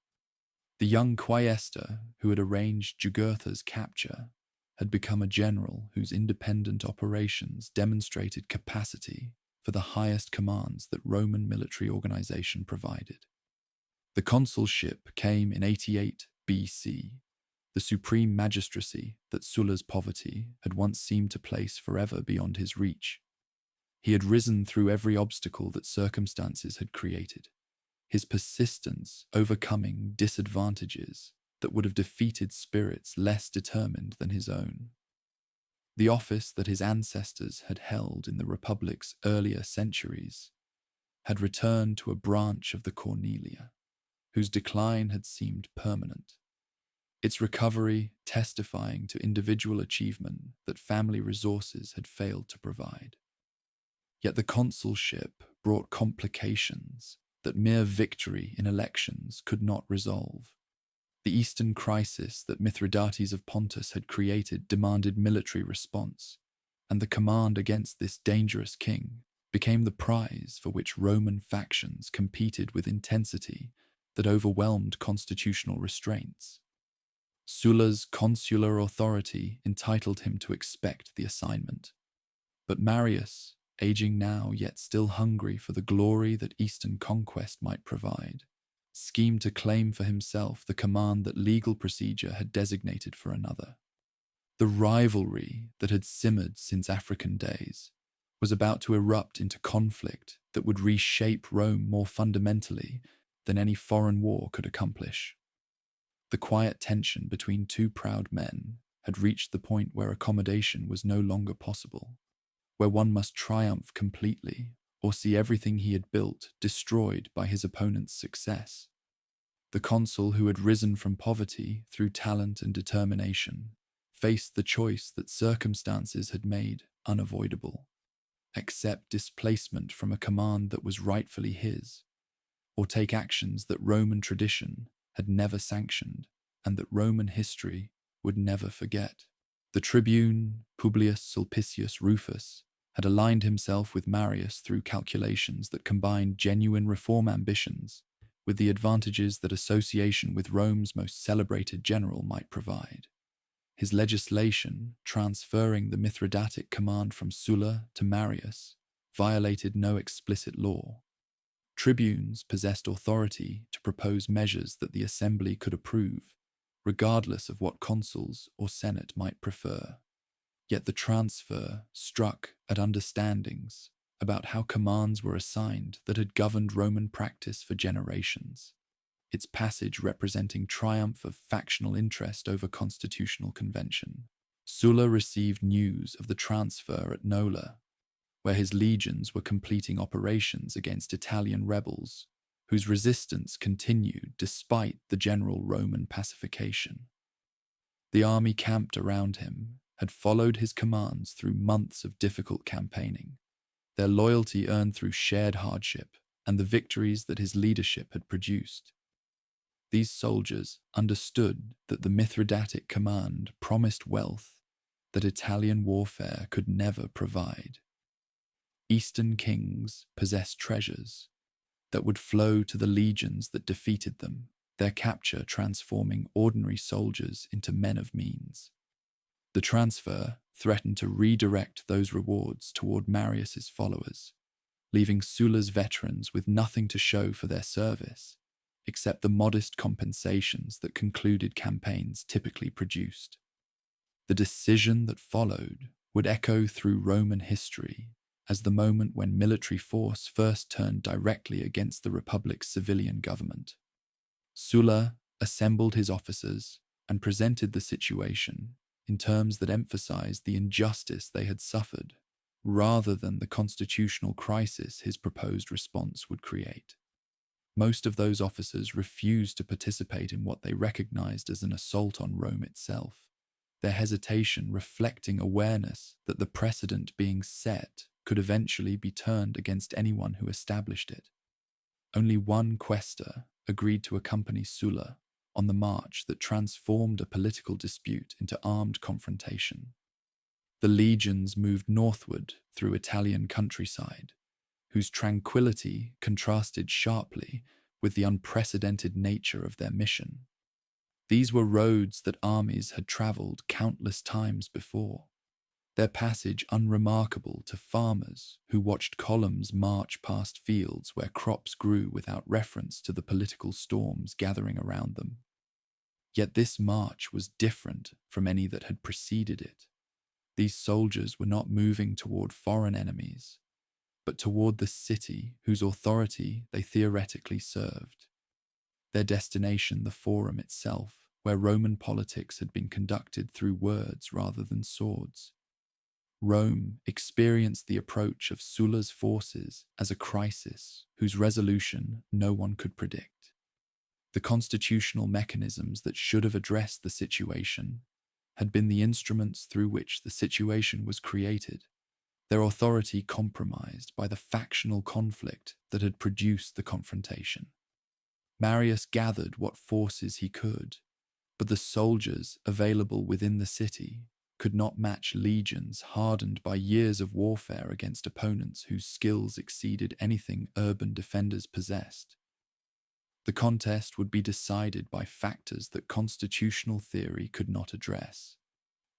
The young quaestor who had arranged Jugurtha's capture had become a general whose independent operations demonstrated capacity for the highest commands that Roman military organization provided. The consulship came in 88 BC, the supreme magistracy that Sulla's poverty had once seemed to place forever beyond his reach. He had risen through every obstacle that circumstances had created, his persistence overcoming disadvantages that would have defeated spirits less determined than his own. The office that his ancestors had held in the Republic's earlier centuries had returned to a branch of the Cornelia, whose decline had seemed permanent, its recovery testifying to individual achievement that family resources had failed to provide. Yet the consulship brought complications that mere victory in elections could not resolve. The Eastern crisis that Mithridates of Pontus had created demanded military response, and the command against this dangerous king became the prize for which Roman factions competed with intensity that overwhelmed constitutional restraints. Sulla's consular authority entitled him to expect the assignment, but Marius, aging now yet still hungry for the glory that Eastern conquest might provide, schemed to claim for himself the command that legal procedure had designated for another. The rivalry that had simmered since African days was about to erupt into conflict that would reshape Rome more fundamentally than any foreign war could accomplish. The quiet tension between two proud men had reached the point where accommodation was no longer possible, where one must triumph completely or see everything he had built destroyed by his opponent's success. The consul who had risen from poverty through talent and determination faced the choice that circumstances had made unavoidable: accept displacement from a command that was rightfully his, or take actions that Roman tradition had never sanctioned and that Roman history would never forget. The tribune, Publius Sulpicius Rufus, had aligned himself with Marius through calculations that combined genuine reform ambitions with the advantages that association with Rome's most celebrated general might provide. His legislation, transferring the Mithridatic command from Sulla to Marius, violated no explicit law. Tribunes possessed authority to propose measures that the assembly could approve, regardless of what consuls or senate might prefer. Yet the transfer struck at understandings about how commands were assigned that had governed Roman practice for generations, its passage representing triumph of factional interest over constitutional convention. Sulla received news of the transfer at Nola, where his legions were completing operations against Italian rebels, whose resistance continued despite the general Roman pacification. The army camped around him had followed his commands through months of difficult campaigning, their loyalty earned through shared hardship and the victories that his leadership had produced. These soldiers understood that the Mithridatic command promised wealth that Italian warfare could never provide. Eastern kings possessed treasures that would flow to the legions that defeated them, their capture transforming ordinary soldiers into men of means. The transfer threatened to redirect those rewards toward Marius's followers, leaving Sulla's veterans with nothing to show for their service, except the modest compensations that concluded campaigns typically produced. The decision that followed would echo through Roman history as the moment when military force first turned directly against the Republic's civilian government. Sulla assembled his officers and presented the situation in terms that emphasized the injustice they had suffered, rather than the constitutional crisis his proposed response would create. Most of those officers refused to participate in what they recognized as an assault on Rome itself, their hesitation reflecting awareness that the precedent being set could eventually be turned against anyone who established it. Only one quaestor agreed to accompany Sulla on the march that transformed a political dispute into armed confrontation. The legions moved northward through Italian countryside, whose tranquility contrasted sharply with the unprecedented nature of their mission. These were roads that armies had traveled countless times before, their passage unremarkable to farmers who watched columns march past fields where crops grew without reference to the political storms gathering around them. Yet this march was different from any that had preceded it. These soldiers were not moving toward foreign enemies, but toward the city whose authority they theoretically served. Their destination the Forum itself, where Roman politics had been conducted through words rather than swords. Rome experienced the approach of Sulla's forces as a crisis whose resolution no one could predict. The constitutional mechanisms that should have addressed the situation had been the instruments through which the situation was created, their authority compromised by the factional conflict that had produced the confrontation. Marius gathered what forces he could, but the soldiers available within the city could not match legions hardened by years of warfare against opponents whose skills exceeded anything urban defenders possessed. The contest would be decided by factors that constitutional theory could not address: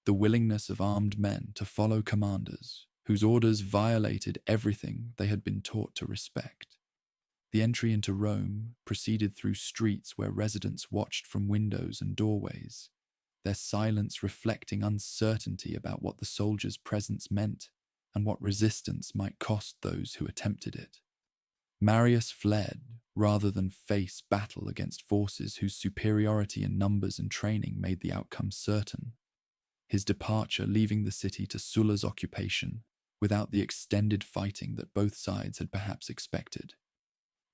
the willingness of armed men to follow commanders whose orders violated everything they had been taught to respect. The entry into Rome proceeded through streets where residents watched from windows and doorways, their silence reflecting uncertainty about what the soldiers' presence meant and what resistance might cost those who attempted it. Marius fled rather than face battle against forces whose superiority in numbers and training made the outcome certain, his departure leaving the city to Sulla's occupation without the extended fighting that both sides had perhaps expected.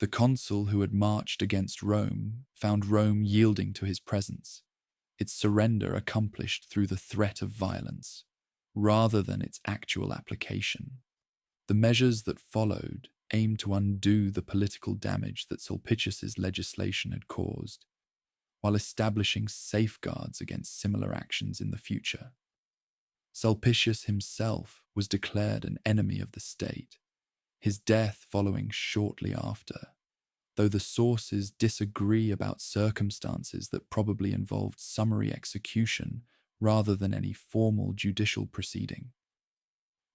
The consul who had marched against Rome found Rome yielding to his presence, its surrender accomplished through the threat of violence, rather than its actual application. The measures that followed aimed to undo the political damage that Sulpicius's legislation had caused, while establishing safeguards against similar actions in the future. Sulpicius himself was declared an enemy of the state, his death following shortly after, though the sources disagree about circumstances that probably involved summary execution rather than any formal judicial proceeding.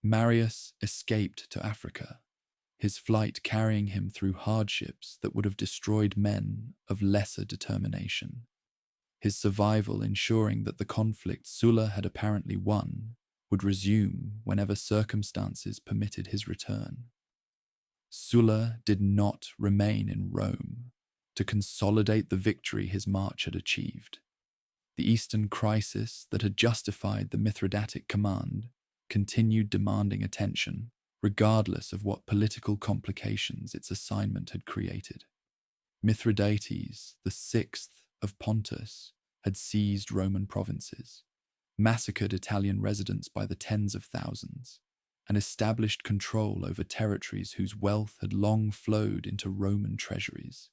Marius escaped to Africa, his flight carrying him through hardships that would have destroyed men of lesser determination, his survival ensuring that the conflict Sulla had apparently won would resume whenever circumstances permitted his return. Sulla did not remain in Rome to consolidate the victory his march had achieved. The Eastern crisis that had justified the Mithridatic command continued demanding attention, regardless of what political complications its assignment had created. Mithridates, the sixth of Pontus, had seized Roman provinces, massacred Italian residents by the tens of thousands, and established control over territories whose wealth had long flowed into Roman treasuries.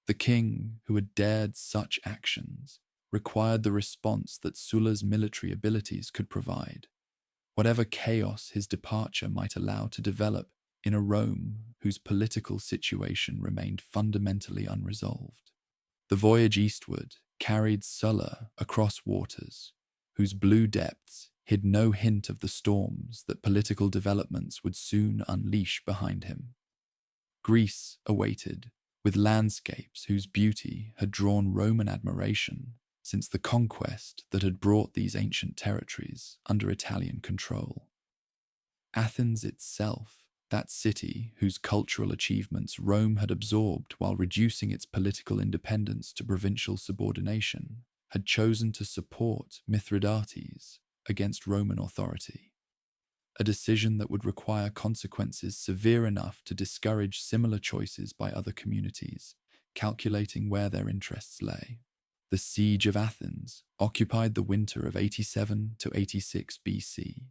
The king who had dared such actions required the response that Sulla's military abilities could provide, whatever chaos his departure might allow to develop in a Rome whose political situation remained fundamentally unresolved. The voyage eastward carried Sulla across waters whose blue depths hid no hint of the storms that political developments would soon unleash behind him. Greece awaited, with landscapes whose beauty had drawn Roman admiration since the conquest that had brought these ancient territories under Italian control. Athens itself, that city whose cultural achievements Rome had absorbed while reducing its political independence to provincial subordination, had chosen to support Mithridates against Roman authority, a decision that would require consequences severe enough to discourage similar choices by other communities, calculating where their interests lay. The siege of Athens occupied the winter of 87 to 86 BC,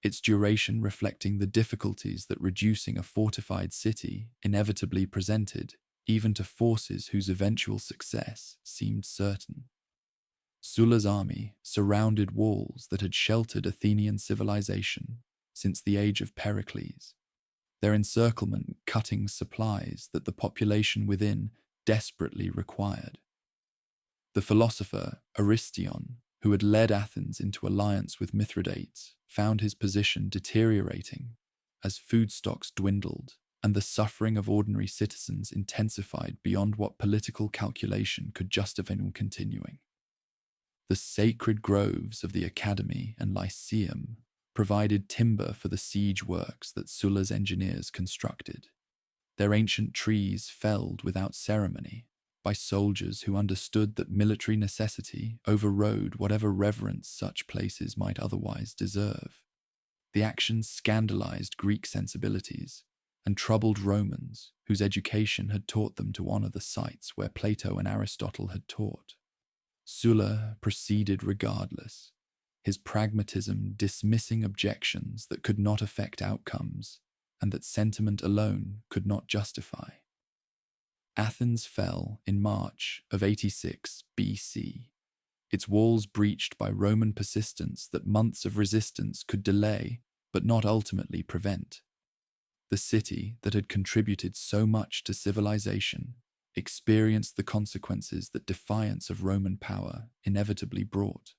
its duration reflecting the difficulties that reducing a fortified city inevitably presented, even to forces whose eventual success seemed certain. Sulla's army surrounded walls that had sheltered Athenian civilization since the age of Pericles, their encirclement cutting supplies that the population within desperately required. The philosopher Aristion, who had led Athens into alliance with Mithridates, found his position deteriorating as food stocks dwindled and the suffering of ordinary citizens intensified beyond what political calculation could justify continuing. The sacred groves of the Academy and Lyceum provided timber for the siege works that Sulla's engineers constructed, their ancient trees felled without ceremony by soldiers who understood that military necessity overrode whatever reverence such places might otherwise deserve. The actions scandalized Greek sensibilities and troubled Romans whose education had taught them to honor the sites where Plato and Aristotle had taught. Sulla proceeded regardless, his pragmatism dismissing objections that could not affect outcomes and that sentiment alone could not justify. Athens fell in March of 86 BC, its walls breached by Roman persistence that months of resistance could delay but not ultimately prevent. The city that had contributed so much to civilization experienced the consequences that defiance of Roman power inevitably brought.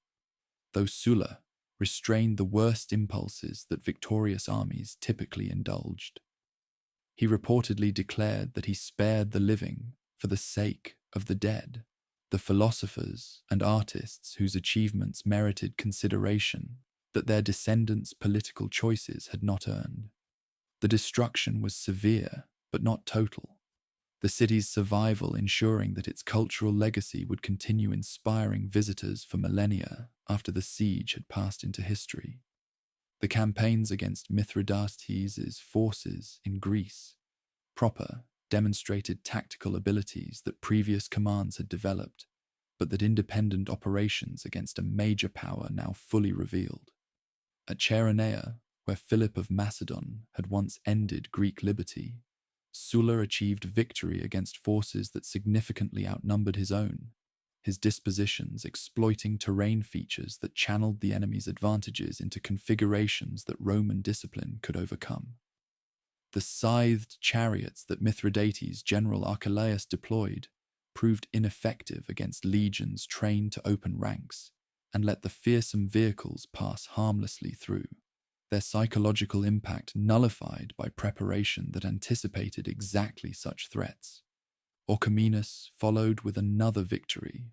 Though Sulla restrained the worst impulses that victorious armies typically indulged, he reportedly declared that he spared the living for the sake of the dead, the philosophers and artists whose achievements merited consideration that their descendants' political choices had not earned. The destruction was severe, but not total, the city's survival ensuring that its cultural legacy would continue inspiring visitors for millennia after the siege had passed into history. The campaigns against Mithridates' forces in Greece proper demonstrated tactical abilities that previous commands had developed, but that independent operations against a major power now fully revealed. At Chaeronea, where Philip of Macedon had once ended Greek liberty, Sulla achieved victory against forces that significantly outnumbered his own, his dispositions exploiting terrain features that channeled the enemy's advantages into configurations that Roman discipline could overcome. The scythed chariots that Mithridates' general Archelaus deployed proved ineffective against legions trained to open ranks and let the fearsome vehicles pass harmlessly through, their psychological impact nullified by preparation that anticipated exactly such threats. Orchomenus followed with another victory,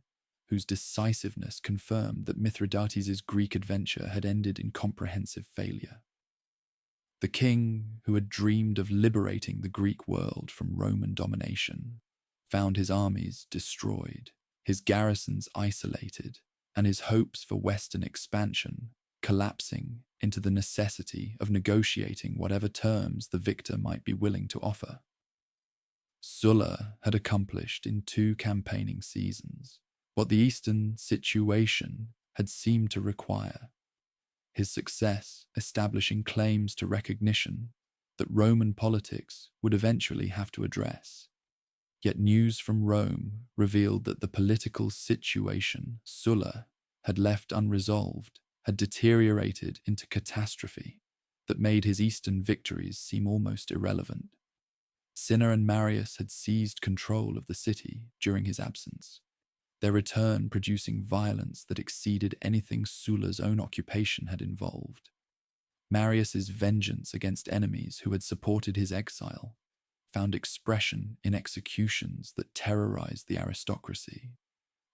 whose decisiveness confirmed that Mithridates' Greek adventure had ended in comprehensive failure. The king, who had dreamed of liberating the Greek world from Roman domination, found his armies destroyed, his garrisons isolated, and his hopes for Western expansion collapsing into the necessity of negotiating whatever terms the victor might be willing to offer. Sulla had accomplished in 2 campaigning seasons what the Eastern situation had seemed to require, his success establishing claims to recognition that Roman politics would eventually have to address. Yet news from Rome revealed that the political situation Sulla had left unresolved had deteriorated into catastrophe that made his eastern victories seem almost irrelevant. Cinna and Marius had seized control of the city during his absence, their return producing violence that exceeded anything Sulla's own occupation had involved. Marius's vengeance against enemies who had supported his exile found expression in executions that terrorized the aristocracy.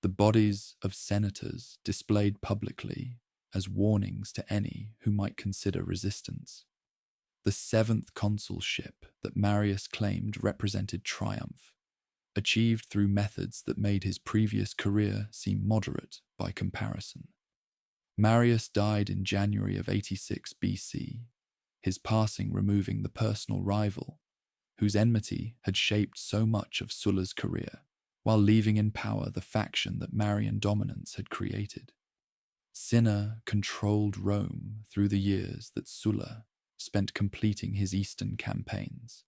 The bodies of senators displayed publicly as warnings to any who might consider resistance. The seventh consulship that Marius claimed represented triumph, achieved through methods that made his previous career seem moderate by comparison. Marius died in January of 86 BC, his passing removing the personal rival whose enmity had shaped so much of Sulla's career, while leaving in power the faction that Marian dominance had created. Cinna controlled Rome through the years that Sulla spent completing his eastern campaigns.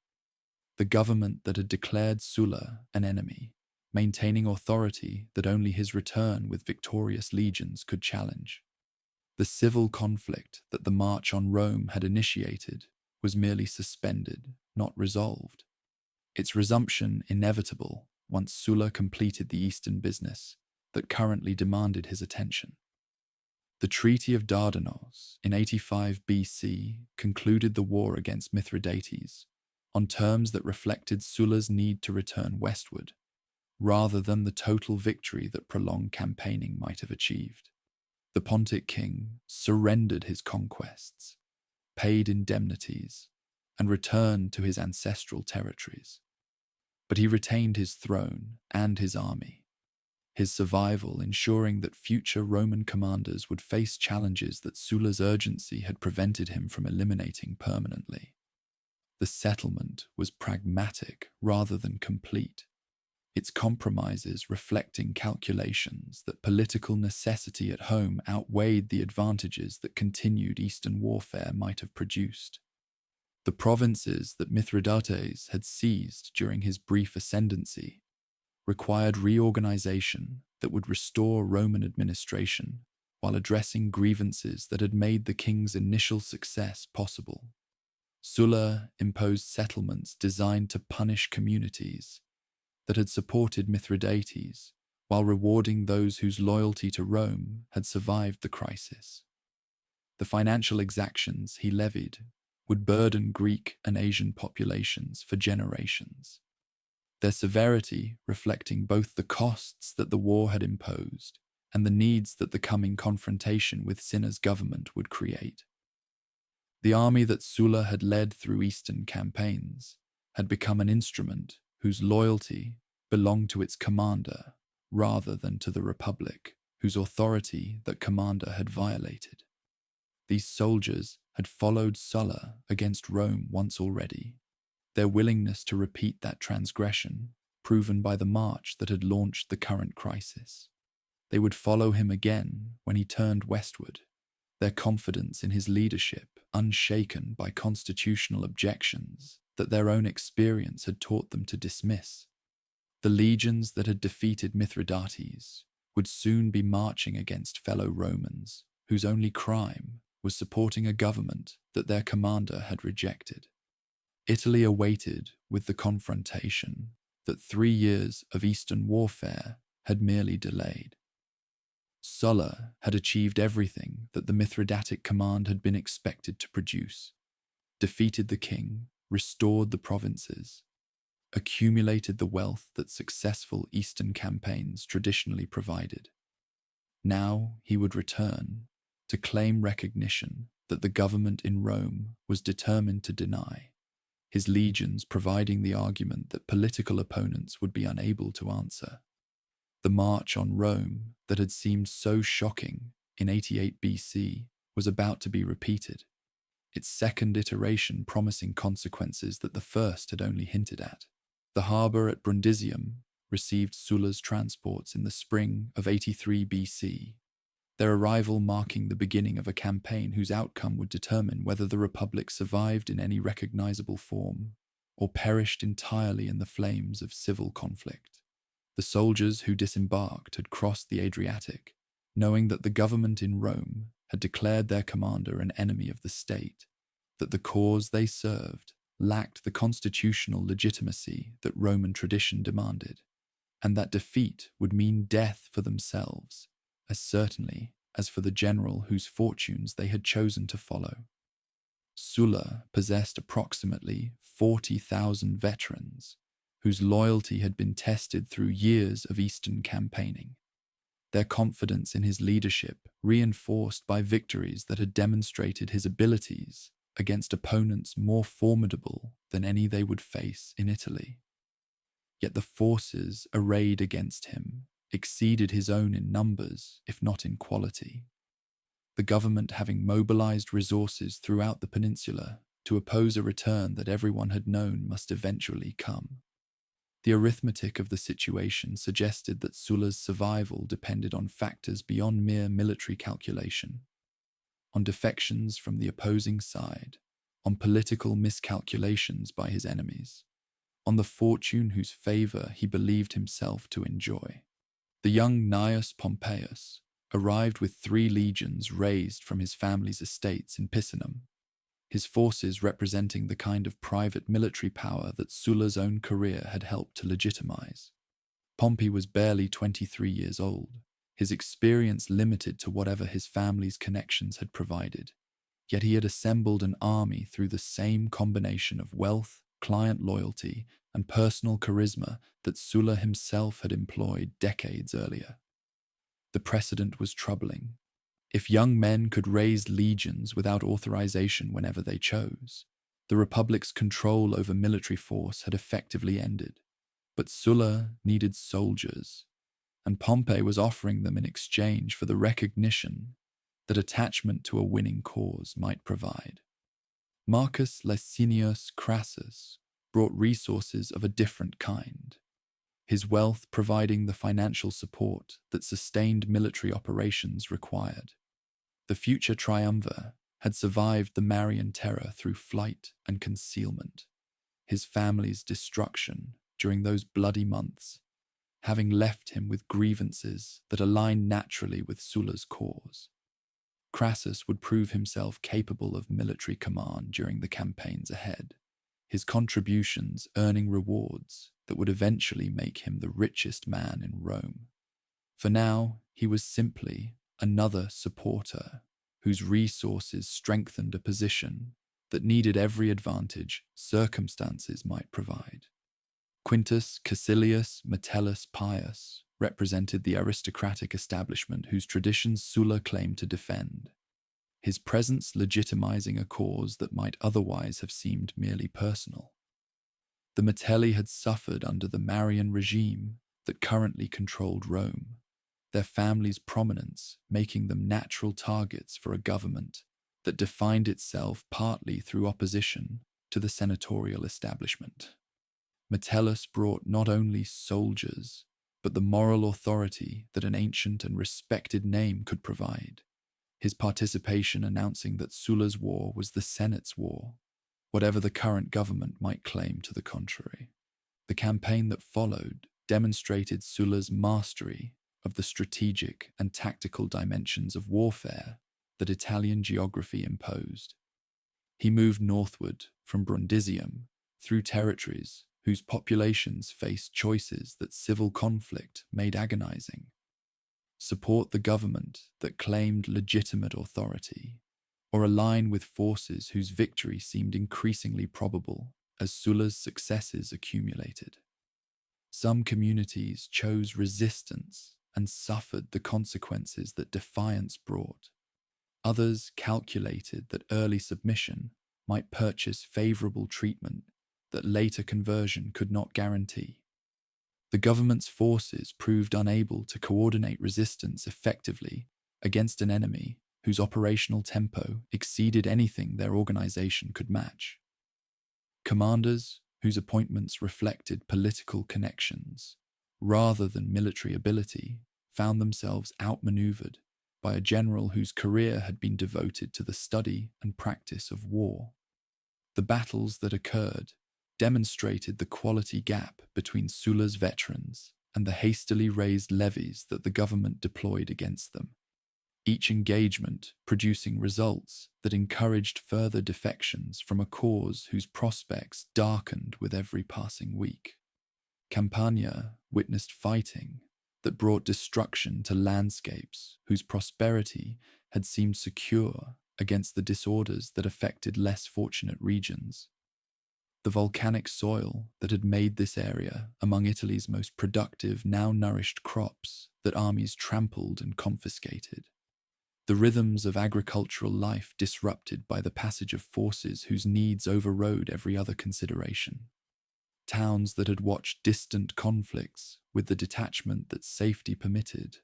The government that had declared Sulla an enemy, maintaining authority that only his return with victorious legions could challenge. The civil conflict that the march on Rome had initiated was merely suspended, not resolved. Its resumption inevitable once Sulla completed the eastern business that currently demanded his attention. The Treaty of Dardanos in 85 BC concluded the war against Mithridates on terms that reflected Sulla's need to return westward, rather than the total victory that prolonged campaigning might have achieved. The Pontic king surrendered his conquests, paid indemnities, and returned to his ancestral territories. But he retained his throne and his army, his survival ensuring that future Roman commanders would face challenges that Sulla's urgency had prevented him from eliminating permanently. The settlement was pragmatic rather than complete, its compromises reflecting calculations that political necessity at home outweighed the advantages that continued eastern warfare might have produced. The provinces that Mithridates had seized during his brief ascendancy required reorganization that would restore Roman administration while addressing grievances that had made the king's initial success possible. Sulla imposed settlements designed to punish communities that had supported Mithridates while rewarding those whose loyalty to Rome had survived the crisis. The financial exactions he levied would burden Greek and Asian populations for generations, their severity reflecting both the costs that the war had imposed and the needs that the coming confrontation with Cinna's government would create. The army that Sulla had led through eastern campaigns had become an instrument whose loyalty belonged to its commander rather than to the republic whose authority that commander had violated. These soldiers had followed Sulla against Rome once already, their willingness to repeat that transgression proven by the march that had launched the current crisis. They would follow him again when he turned westward, their confidence in his leadership unshaken by constitutional objections that their own experience had taught them to dismiss. The legions that had defeated Mithridates would soon be marching against fellow Romans, whose only crime was supporting a government that their commander had rejected. Italy awaited with the confrontation that 3 years of eastern warfare had merely delayed. Sulla had achieved everything that the Mithridatic command had been expected to produce, defeated the king, restored the provinces, accumulated the wealth that successful eastern campaigns traditionally provided. Now he would return to claim recognition that the government in Rome was determined to deny, his legions providing the argument that political opponents would be unable to answer. The march on Rome that had seemed so shocking in 88 BC was about to be repeated, its second iteration promising consequences that the first had only hinted at. The harbour at Brundisium received Sulla's transports in the spring of 83 BC, their arrival marking the beginning of a campaign whose outcome would determine whether the Republic survived in any recognizable form or perished entirely in the flames of civil conflict. The soldiers who disembarked had crossed the Adriatic, knowing that the government in Rome had declared their commander an enemy of the state, that the cause they served lacked the constitutional legitimacy that Roman tradition demanded, and that defeat would mean death for themselves, as certainly as for the general whose fortunes they had chosen to follow. Sulla possessed approximately 40,000 veterans, whose loyalty had been tested through years of Eastern campaigning, their confidence in his leadership reinforced by victories that had demonstrated his abilities against opponents more formidable than any they would face in Italy. Yet the forces arrayed against him exceeded his own in numbers, if not in quality. The government having mobilized resources throughout the peninsula to oppose a return that everyone had known must eventually come. The arithmetic of the situation suggested that Sulla's survival depended on factors beyond mere military calculation, on defections from the opposing side, on political miscalculations by his enemies, on the fortune whose favor he believed himself to enjoy. The young Gnaeus Pompeius arrived with 3 legions raised from his family's estates in Picenum, his forces representing the kind of private military power that Sulla's own career had helped to legitimize. Pompey was barely 23 years old, his experience limited to whatever his family's connections had provided, yet he had assembled an army through the same combination of wealth, client loyalty, and personal charisma that Sulla himself had employed decades earlier. The precedent was troubling. If young men could raise legions without authorization whenever they chose, the Republic's control over military force had effectively ended. But Sulla needed soldiers, and Pompey was offering them in exchange for the recognition that attachment to a winning cause might provide. Marcus Licinius Crassus brought resources of a different kind, his wealth providing the financial support that sustained military operations required. The future triumvir had survived the Marian terror through flight and concealment, his family's destruction during those bloody months, having left him with grievances that aligned naturally with Sulla's cause. Crassus would prove himself capable of military command during the campaigns ahead, his contributions earning rewards that would eventually make him the richest man in Rome. For now, he was simply another supporter whose resources strengthened a position that needed every advantage circumstances might provide. Quintus Caecilius Metellus Pius represented the aristocratic establishment whose traditions Sulla claimed to defend, his presence legitimizing a cause that might otherwise have seemed merely personal. The Metelli had suffered under the Marian regime that currently controlled Rome, their families' prominence making them natural targets for a government that defined itself partly through opposition to the senatorial establishment. Metellus brought not only soldiers, but the moral authority that an ancient and respected name could provide, his participation announcing that Sulla's war was the Senate's war, whatever the current government might claim to the contrary. The campaign that followed demonstrated Sulla's mastery of the strategic and tactical dimensions of warfare that Italian geography imposed. He moved northward from Brundisium through territories whose populations faced choices that civil conflict made agonizing. Support the government that claimed legitimate authority, or align with forces whose victory seemed increasingly probable as Sulla's successes accumulated. Some communities chose resistance and suffered the consequences that defiance brought. Others calculated that early submission might purchase favorable treatment that later conversion could not guarantee. The government's forces proved unable to coordinate resistance effectively against an enemy whose operational tempo exceeded anything their organization could match. Commanders whose appointments reflected political connections rather than military ability found themselves outmaneuvered by a general whose career had been devoted to the study and practice of war. The battles that occurred demonstrated the quality gap between Sulla's veterans and the hastily raised levies that the government deployed against them. each engagement producing results that encouraged further defections from a cause whose prospects darkened with every passing week. Campania witnessed fighting that brought destruction to landscapes whose prosperity had seemed secure against the disorders that affected less fortunate regions. The volcanic soil that had made this area among Italy's most productive now nourished crops that armies trampled and confiscated. The rhythms of agricultural life disrupted by the passage of forces whose needs overrode every other consideration. Towns that had watched distant conflicts with the detachment that safety permitted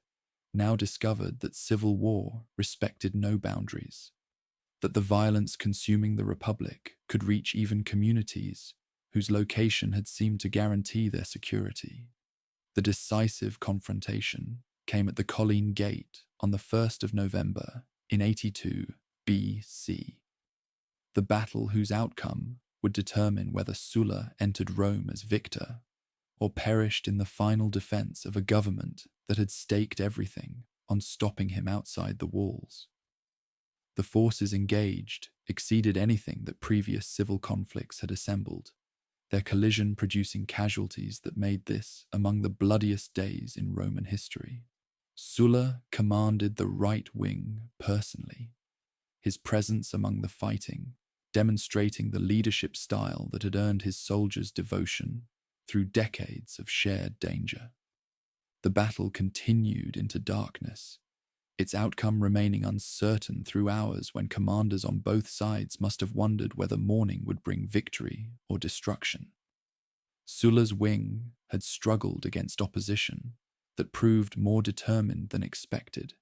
now discovered that civil war respected no boundaries, that the violence consuming the Republic could reach even communities whose location had seemed to guarantee their security. The decisive confrontation came at the Colline Gate on the 1st of November in 82 BC. The battle whose outcome would determine whether Sulla entered Rome as victor or perished in the final defense of a government that had staked everything on stopping him outside the walls. The forces engaged exceeded anything that previous civil conflicts had assembled, their collision producing casualties that made this among the bloodiest days in Roman history. Sulla commanded the right wing personally, his presence among the fighting demonstrating the leadership style that had earned his soldiers' devotion through decades of shared danger. The battle continued into darkness, its outcome remaining uncertain through hours when commanders on both sides must have wondered whether morning would bring victory or destruction. Sulla's wing had struggled against opposition that proved more determined than expected,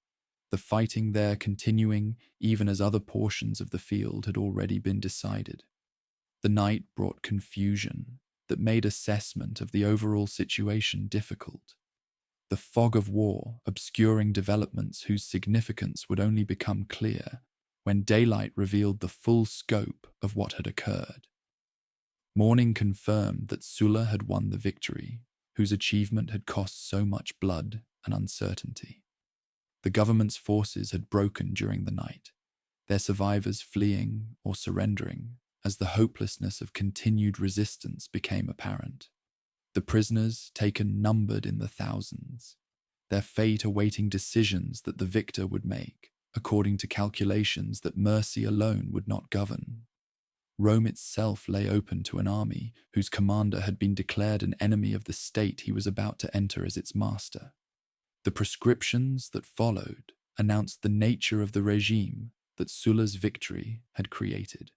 the fighting there continuing even as other portions of the field had already been decided. The night brought confusion that made assessment of the overall situation difficult, the fog of war obscuring developments whose significance would only become clear when daylight revealed the full scope of what had occurred. Morning confirmed that Sulla had won the victory, whose achievement had cost so much blood and uncertainty. The government's forces had broken during the night, their survivors fleeing or surrendering as the hopelessness of continued resistance became apparent. The prisoners taken numbered in the thousands, their fate awaiting decisions that the victor would make, according to calculations that mercy alone would not govern. Rome itself lay open to an army whose commander had been declared an enemy of the state he was about to enter as its master. The prescriptions that followed announced the nature of the regime that Sulla's victory had created.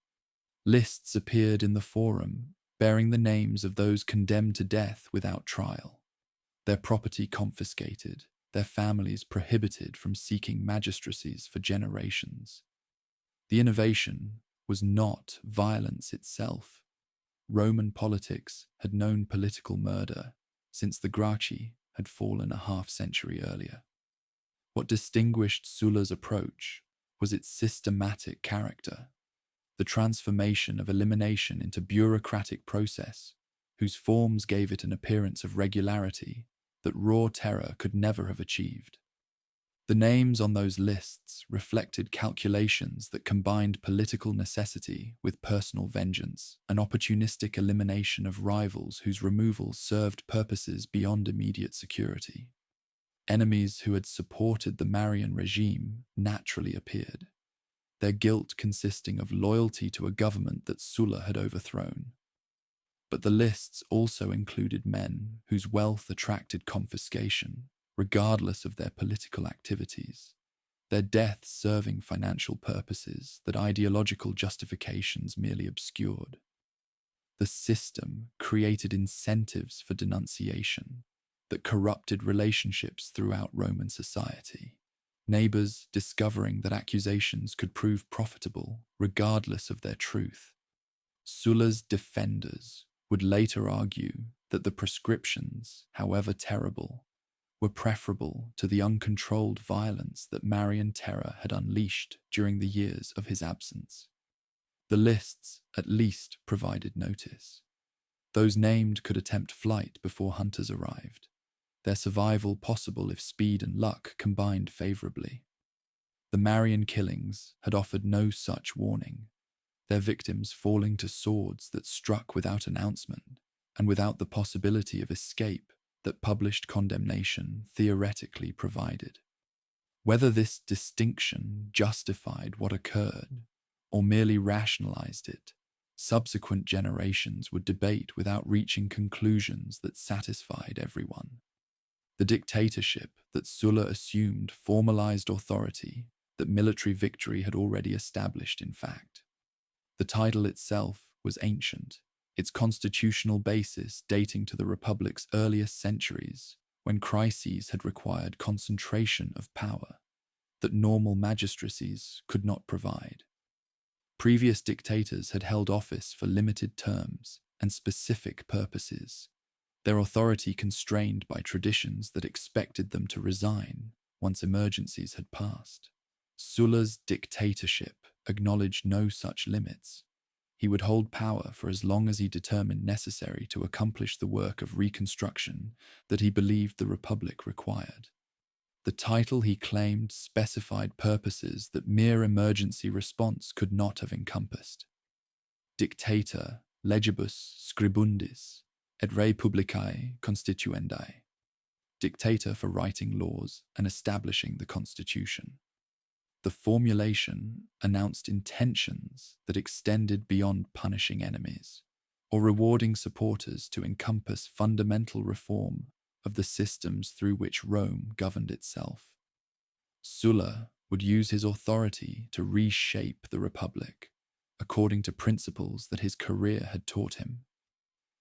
Lists appeared in the forum bearing the names of those condemned to death without trial, their property confiscated, their families prohibited from seeking magistracies for generations. The innovation was not violence itself. Roman politics had known political murder since the Gracchi had fallen a half-century earlier. What distinguished Sulla's approach was its systematic character, the transformation of elimination into bureaucratic process, whose forms gave it an appearance of regularity that raw terror could never have achieved. The names on those lists reflected calculations that combined political necessity with personal vengeance, an opportunistic elimination of rivals whose removal served purposes beyond immediate security. Enemies who had supported the Marian regime naturally appeared, their guilt consisting of loyalty to a government that Sulla had overthrown. But the lists also included men whose wealth attracted confiscation, regardless of their political activities, their deaths serving financial purposes that ideological justifications merely obscured. The system created incentives for denunciation that corrupted relationships throughout Roman society. Neighbors discovering that accusations could prove profitable regardless of their truth. Sulla's defenders would later argue that the prescriptions, however terrible, were preferable to the uncontrolled violence that Marian terror had unleashed during the years of his absence. The lists at least provided notice. Those named could attempt flight before hunters arrived, their survival possible if speed and luck combined favorably. The Marian killings had offered no such warning, their victims falling to swords that struck without announcement and without the possibility of escape that published condemnation theoretically provided. Whether this distinction justified what occurred or merely rationalized it, subsequent generations would debate without reaching conclusions that satisfied everyone. The dictatorship that Sulla assumed formalized authority that military victory had already established in fact. The title itself was ancient, its constitutional basis dating to the Republic's earliest centuries, when crises had required concentration of power that normal magistracies could not provide. Previous dictators had held office for limited terms and specific purposes, their authority constrained by traditions that expected them to resign once emergencies had passed. Sulla's dictatorship acknowledged no such limits. He would hold power for as long as he determined necessary to accomplish the work of reconstruction that he believed the Republic required. The title he claimed specified purposes that mere emergency response could not have encompassed. Dictator legibus scribundis et re publicae constituendae. Dictator for writing laws and establishing the Constitution. The formulation announced intentions that extended beyond punishing enemies or rewarding supporters to encompass fundamental reform of the systems through which Rome governed itself. Sulla would use his authority to reshape the Republic according to principles that his career had taught him.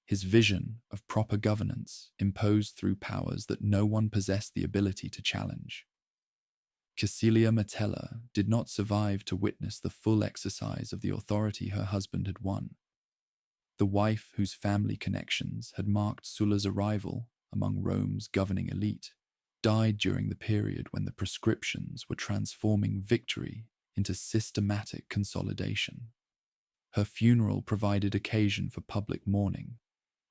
His vision of proper governance imposed through powers that no one possessed the ability to challenge. Caecilia Metella did not survive to witness the full exercise of the authority her husband had won. The wife whose family connections had marked Sulla's arrival among Rome's governing elite died during the period when the proscriptions were transforming victory into systematic consolidation. Her funeral provided occasion for public mourning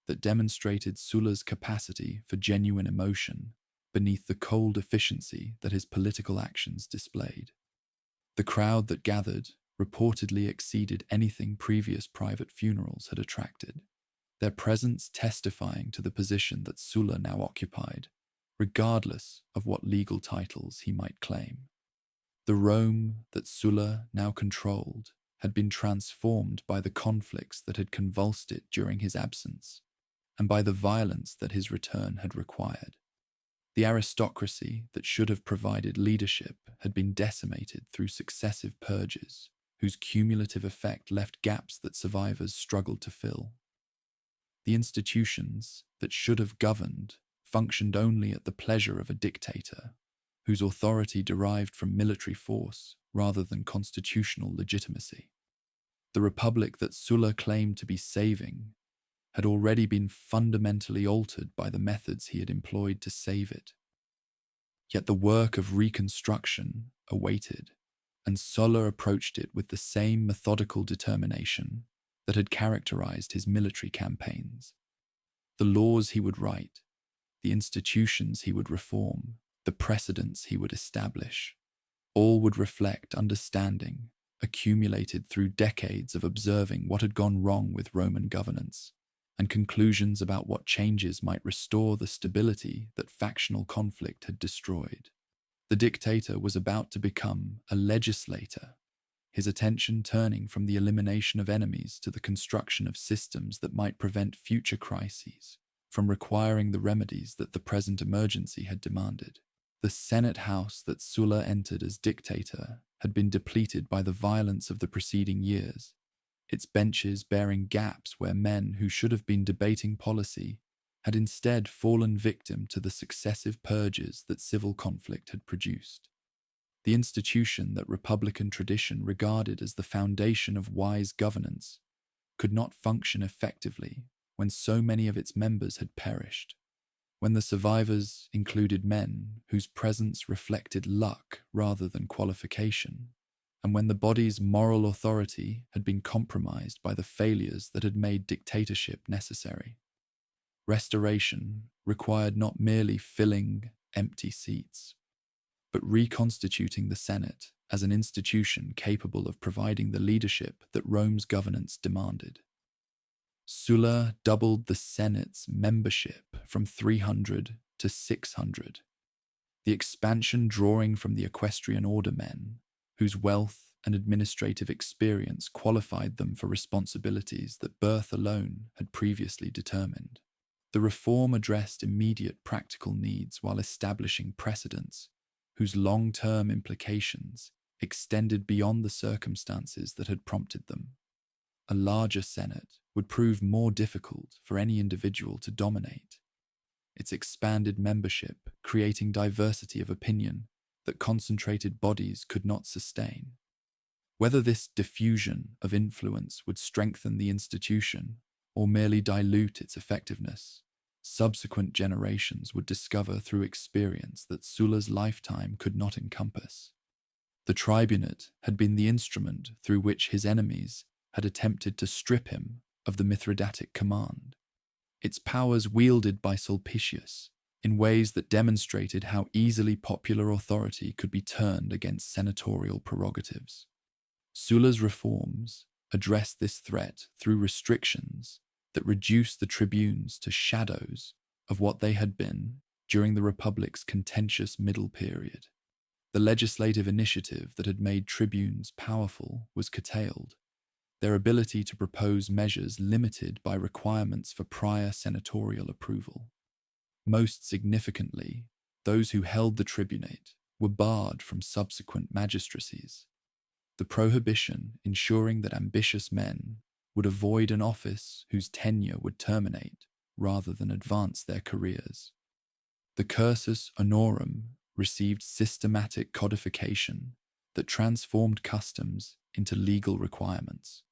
that demonstrated Sulla's capacity for genuine emotion beneath the cold efficiency that his political actions displayed. The crowd that gathered reportedly exceeded anything previous private funerals had attracted, their presence testifying to the position that Sulla now occupied, regardless of what legal titles he might claim. The Rome that Sulla now controlled had been transformed by the conflicts that had convulsed it during his absence, and by the violence that his return had required. The aristocracy that should have provided leadership had been decimated through successive purges, whose cumulative effect left gaps that survivors struggled to fill. The institutions that should have governed functioned only at the pleasure of a dictator, whose authority derived from military force rather than constitutional legitimacy. The republic that Sulla claimed to be saving had already been fundamentally altered by the methods he had employed to save it. Yet the work of reconstruction awaited, and Sulla approached it with the same methodical determination that had characterized his military campaigns. The laws he would write, the institutions he would reform, the precedents he would establish, all would reflect understanding accumulated through decades of observing what had gone wrong with Roman governance, and conclusions about what changes might restore the stability that factional conflict had destroyed. The dictator was about to become a legislator, his attention turning from the elimination of enemies to the construction of systems that might prevent future crises from requiring the remedies that the present emergency had demanded. The Senate house that Sulla entered as dictator had been depleted by the violence of the preceding years, its benches bearing gaps where men who should have been debating policy had instead fallen victim to the successive purges that civil conflict had produced. The institution that Republican tradition regarded as the foundation of wise governance could not function effectively when so many of its members had perished, when the survivors included men whose presence reflected luck rather than qualification, and when the body's moral authority had been compromised by the failures that had made dictatorship necessary. Restoration required not merely filling empty seats, but reconstituting the Senate as an institution capable of providing the leadership that Rome's governance demanded. Sulla doubled the Senate's membership from 300 to 600, the expansion drawing from the equestrian order men, whose wealth and administrative experience qualified them for responsibilities that birth alone had previously determined. The reform addressed immediate practical needs while establishing precedents whose long-term implications extended beyond the circumstances that had prompted them. A larger Senate would prove more difficult for any individual to dominate, its expanded membership creating diversity of opinion that concentrated bodies could not sustain. Whether this diffusion of influence would strengthen the institution or merely dilute its effectiveness, subsequent generations would discover through experience that Sulla's lifetime could not encompass. The tribunate had been the instrument through which his enemies had attempted to strip him of the Mithridatic command, its powers wielded by Sulpicius in ways that demonstrated how easily popular authority could be turned against senatorial prerogatives. Sulla's reforms addressed this threat through restrictions that reduced the tribunes to shadows of what they had been during the Republic's contentious middle period. The legislative initiative that had made tribunes powerful was curtailed, their ability to propose measures limited by requirements for prior senatorial approval. Most significantly, those who held the tribunate were barred from subsequent magistracies, the prohibition ensuring that ambitious men would avoid an office whose tenure would terminate rather than advance their careers. The cursus honorum received systematic codification that transformed customs into legal requirements.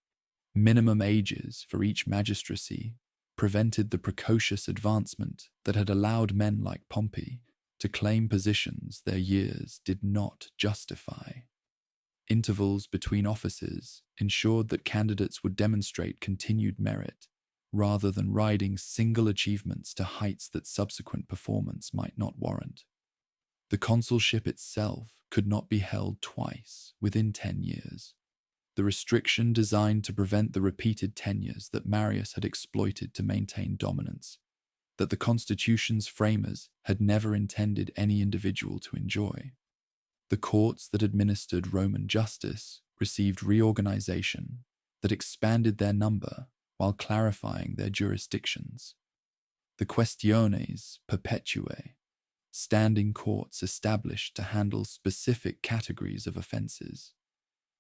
Minimum ages for each magistracy prevented the precocious advancement that had allowed men like Pompey to claim positions their years did not justify. Intervals between offices ensured that candidates would demonstrate continued merit rather than riding single achievements to heights that subsequent performance might not warrant. The consulship itself could not be held twice within 10 years. The restriction designed to prevent the repeated tenures that Marius had exploited to maintain dominance, that the constitution's framers had never intended any individual to enjoy. The courts that administered Roman justice received reorganization that expanded their number while clarifying their jurisdictions. The questiones perpetuae, standing courts established to handle specific categories of offences,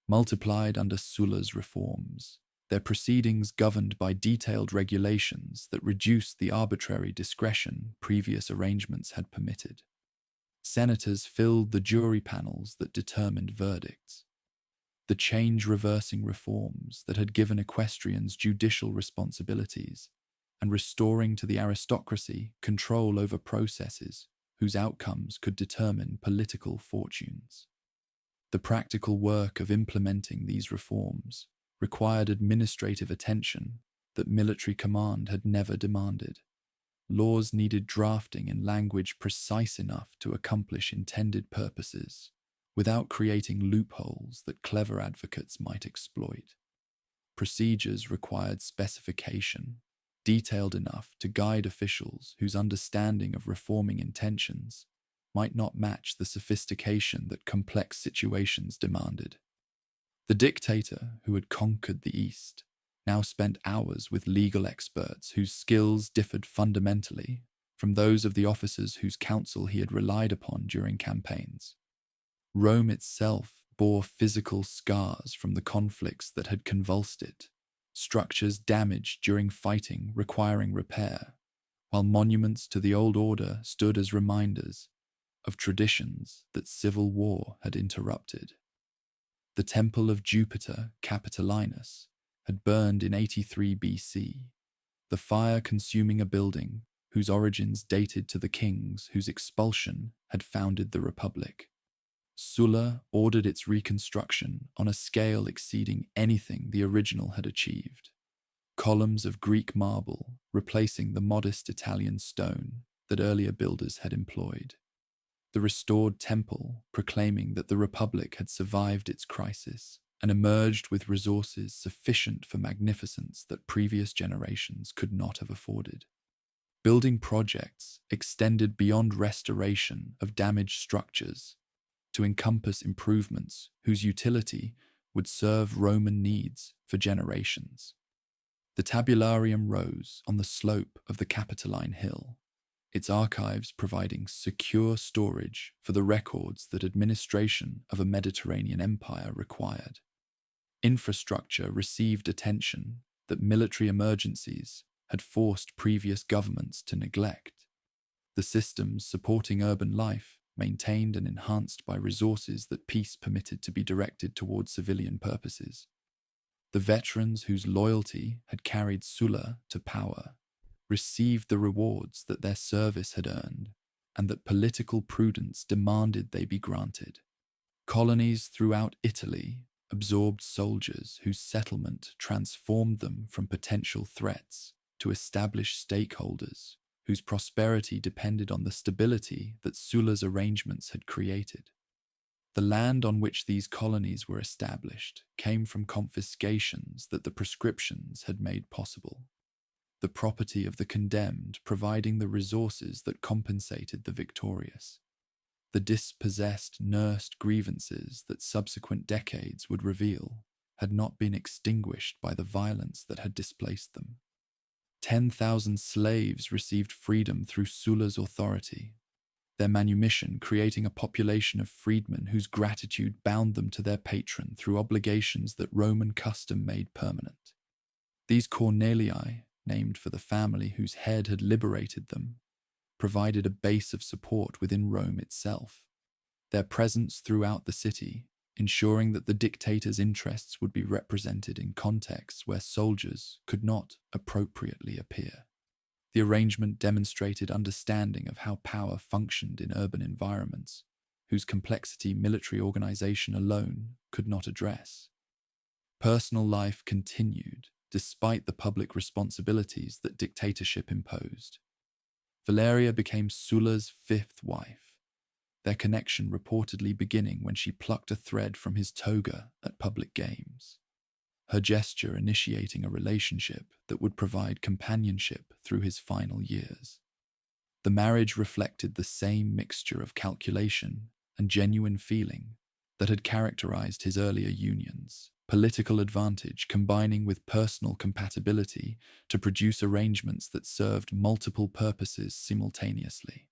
multiplied under Sulla's reforms, their proceedings governed by detailed regulations that reduced the arbitrary discretion previous arrangements had permitted. Senators filled the jury panels that determined verdicts. The change-reversing reforms that had given equestrians judicial responsibilities and restoring to the aristocracy control over processes whose outcomes could determine political fortunes. The practical work of implementing these reforms required administrative attention that military command had never demanded. Laws needed drafting in language precise enough to accomplish intended purposes, without creating loopholes that clever advocates might exploit. Procedures required specification, detailed enough to guide officials whose understanding of reforming intentions might not match the sophistication that complex situations demanded. The dictator who had conquered the East now spent hours with legal experts whose skills differed fundamentally from those of the officers whose counsel he had relied upon during campaigns. Rome itself bore physical scars from the conflicts that had convulsed it, structures damaged during fighting requiring repair, while monuments to the old order stood as reminders of traditions that civil war had interrupted. The temple of Jupiter Capitolinus had burned in 83 BC, the fire consuming a building whose origins dated to the kings whose expulsion had founded the Republic. Sulla ordered its reconstruction on a scale exceeding anything the original had achieved. Columns of Greek marble replacing the modest Italian stone that earlier builders had employed. the restored temple proclaiming that the Republic had survived its crisis and emerged with resources sufficient for magnificence that previous generations could not have afforded. Building projects extended beyond restoration of damaged structures to encompass improvements whose utility would serve Roman needs for generations. The tabularium rose on the slope of the Capitoline Hill, its archives providing secure storage for the records that administration of a Mediterranean empire required. Infrastructure received attention that military emergencies had forced previous governments to neglect. The systems supporting urban life, maintained and enhanced by resources that peace permitted to be directed towards civilian purposes. The veterans whose loyalty had carried Sulla to power received the rewards that their service had earned and that political prudence demanded they be granted. Colonies throughout Italy absorbed soldiers whose settlement transformed them from potential threats to established stakeholders whose prosperity depended on the stability that Sulla's arrangements had created. The land on which these colonies were established came from confiscations that the prescriptions had made possible, the property of the condemned providing the resources that compensated the victorious. The dispossessed nursed grievances that subsequent decades would reveal had not been extinguished by the violence that had displaced them. 10,000 slaves received freedom through Sulla's authority, their manumission creating a population of freedmen whose gratitude bound them to their patron through obligations that Roman custom made permanent. These Cornelii, named for the family whose head had liberated them, provided a base of support within Rome itself, their presence throughout the city ensuring that the dictator's interests would be represented in contexts where soldiers could not appropriately appear. The arrangement demonstrated understanding of how power functioned in urban environments, whose complexity military organization alone could not address. Personal life continued despite the public responsibilities that dictatorship imposed. Valeria became Sulla's fifth wife, their connection reportedly beginning when she plucked a thread from his toga at public games, her gesture initiating a relationship that would provide companionship through his final years. The marriage reflected the same mixture of calculation and genuine feeling that had characterized his earlier unions, political advantage combining with personal compatibility to produce arrangements that served multiple purposes simultaneously.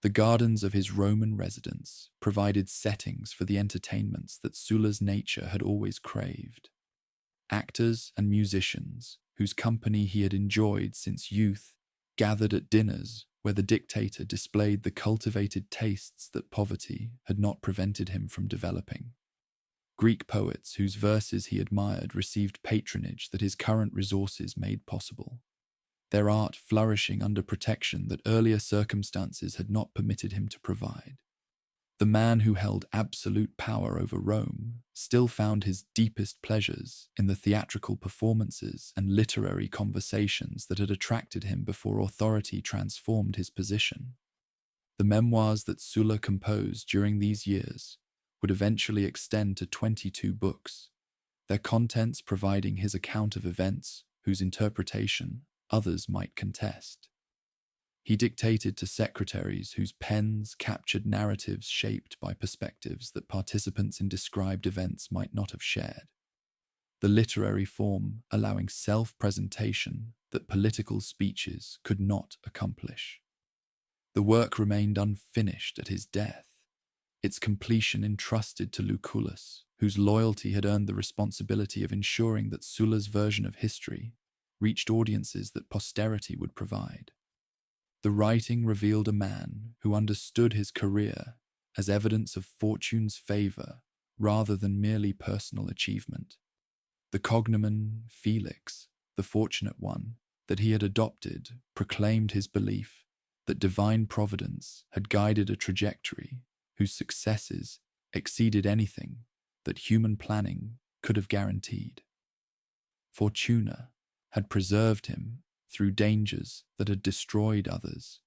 The gardens of his Roman residence provided settings for the entertainments that Sulla's nature had always craved. Actors and musicians, whose company he had enjoyed since youth, gathered at dinners where the dictator displayed the cultivated tastes that poverty had not prevented him from developing. Greek poets whose verses he admired received patronage that his current resources made possible, their art flourishing under protection that earlier circumstances had not permitted him to provide. The man who held absolute power over Rome still found his deepest pleasures in the theatrical performances and literary conversations that had attracted him before authority transformed his position. The memoirs that Sulla composed during these years would eventually extend to 22 books, their contents providing his account of events whose interpretation others might contest. He dictated to secretaries whose pens captured narratives shaped by perspectives that participants in described events might not have shared, the literary form allowing self-presentation that political speeches could not accomplish. The work remained unfinished at his death, its completion entrusted to Lucullus, whose loyalty had earned the responsibility of ensuring that Sulla's version of history reached audiences that posterity would provide. The writing revealed a man who understood his career as evidence of fortune's favor rather than merely personal achievement. The cognomen Felix, the fortunate one, that he had adopted proclaimed his belief that divine providence had guided a trajectory whose successes exceeded anything that human planning could have guaranteed. Fortuna had preserved him through dangers that had destroyed others,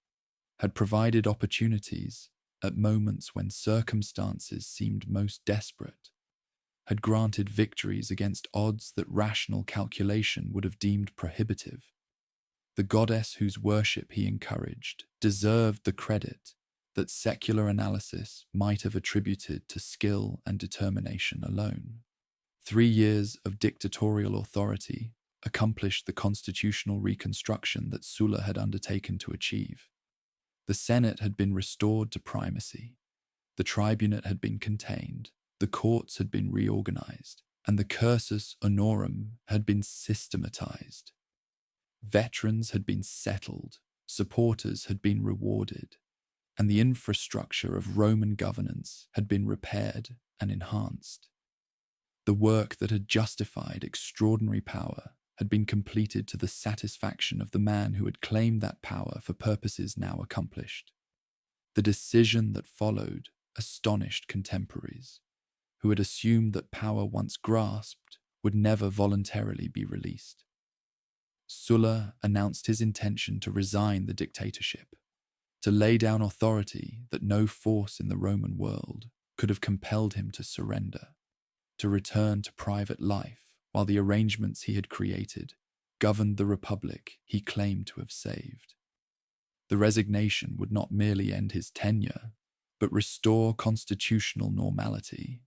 had provided opportunities at moments when circumstances seemed most desperate, had granted victories against odds that rational calculation would have deemed prohibitive. The goddess whose worship he encouraged deserved the credit that secular analysis might have attributed to skill and determination alone. 3 years of dictatorial authority accomplished the constitutional reconstruction that Sulla had undertaken to achieve. The Senate had been restored to primacy, the tribunate had been contained, the courts had been reorganized, and the cursus honorum had been systematized. Veterans had been settled, supporters had been rewarded, and the infrastructure of Roman governance had been repaired and enhanced. The work that had justified extraordinary power had been completed to the satisfaction of the man who had claimed that power for purposes now accomplished. The decision that followed astonished contemporaries, who had assumed that power once grasped would never voluntarily be released. Sulla announced his intention to resign the dictatorship, to lay down authority that no force in the Roman world could have compelled him to surrender, to return to private life while the arrangements he had created governed the republic he claimed to have saved. The resignation would not merely end his tenure, but restore constitutional normality,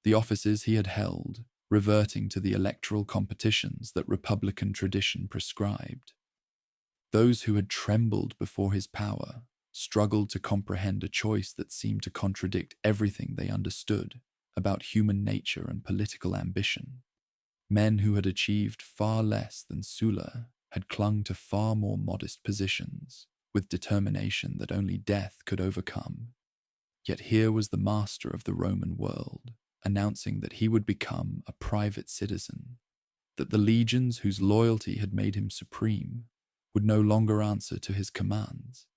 the offices he had held reverting to the electoral competitions that republican tradition prescribed. Those who had trembled before his power struggled to comprehend a choice that seemed to contradict everything they understood about human nature and political ambition. Men who had achieved far less than Sulla had clung to far more modest positions, with determination that only death could overcome. Yet here was the master of the Roman world, announcing that he would become a private citizen, that the legions whose loyalty had made him supreme would no longer answer to his commands,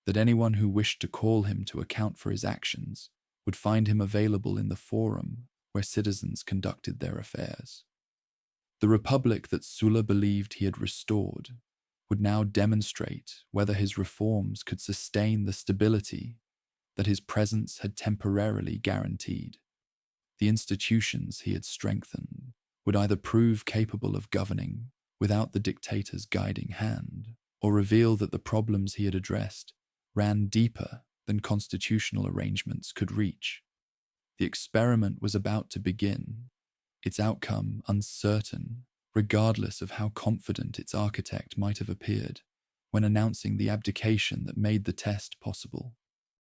that anyone who wished to call him to account for his actions would find him available in the forum where citizens conducted their affairs. The republic that Sulla believed he had restored would now demonstrate whether his reforms could sustain the stability that his presence had temporarily guaranteed. The institutions he had strengthened would either prove capable of governing without the dictator's guiding hand, or reveal that the problems he had addressed ran deeper than constitutional arrangements could reach. The experiment was about to begin, its outcome uncertain, regardless of how confident its architect might have appeared when announcing the abdication that made the test possible.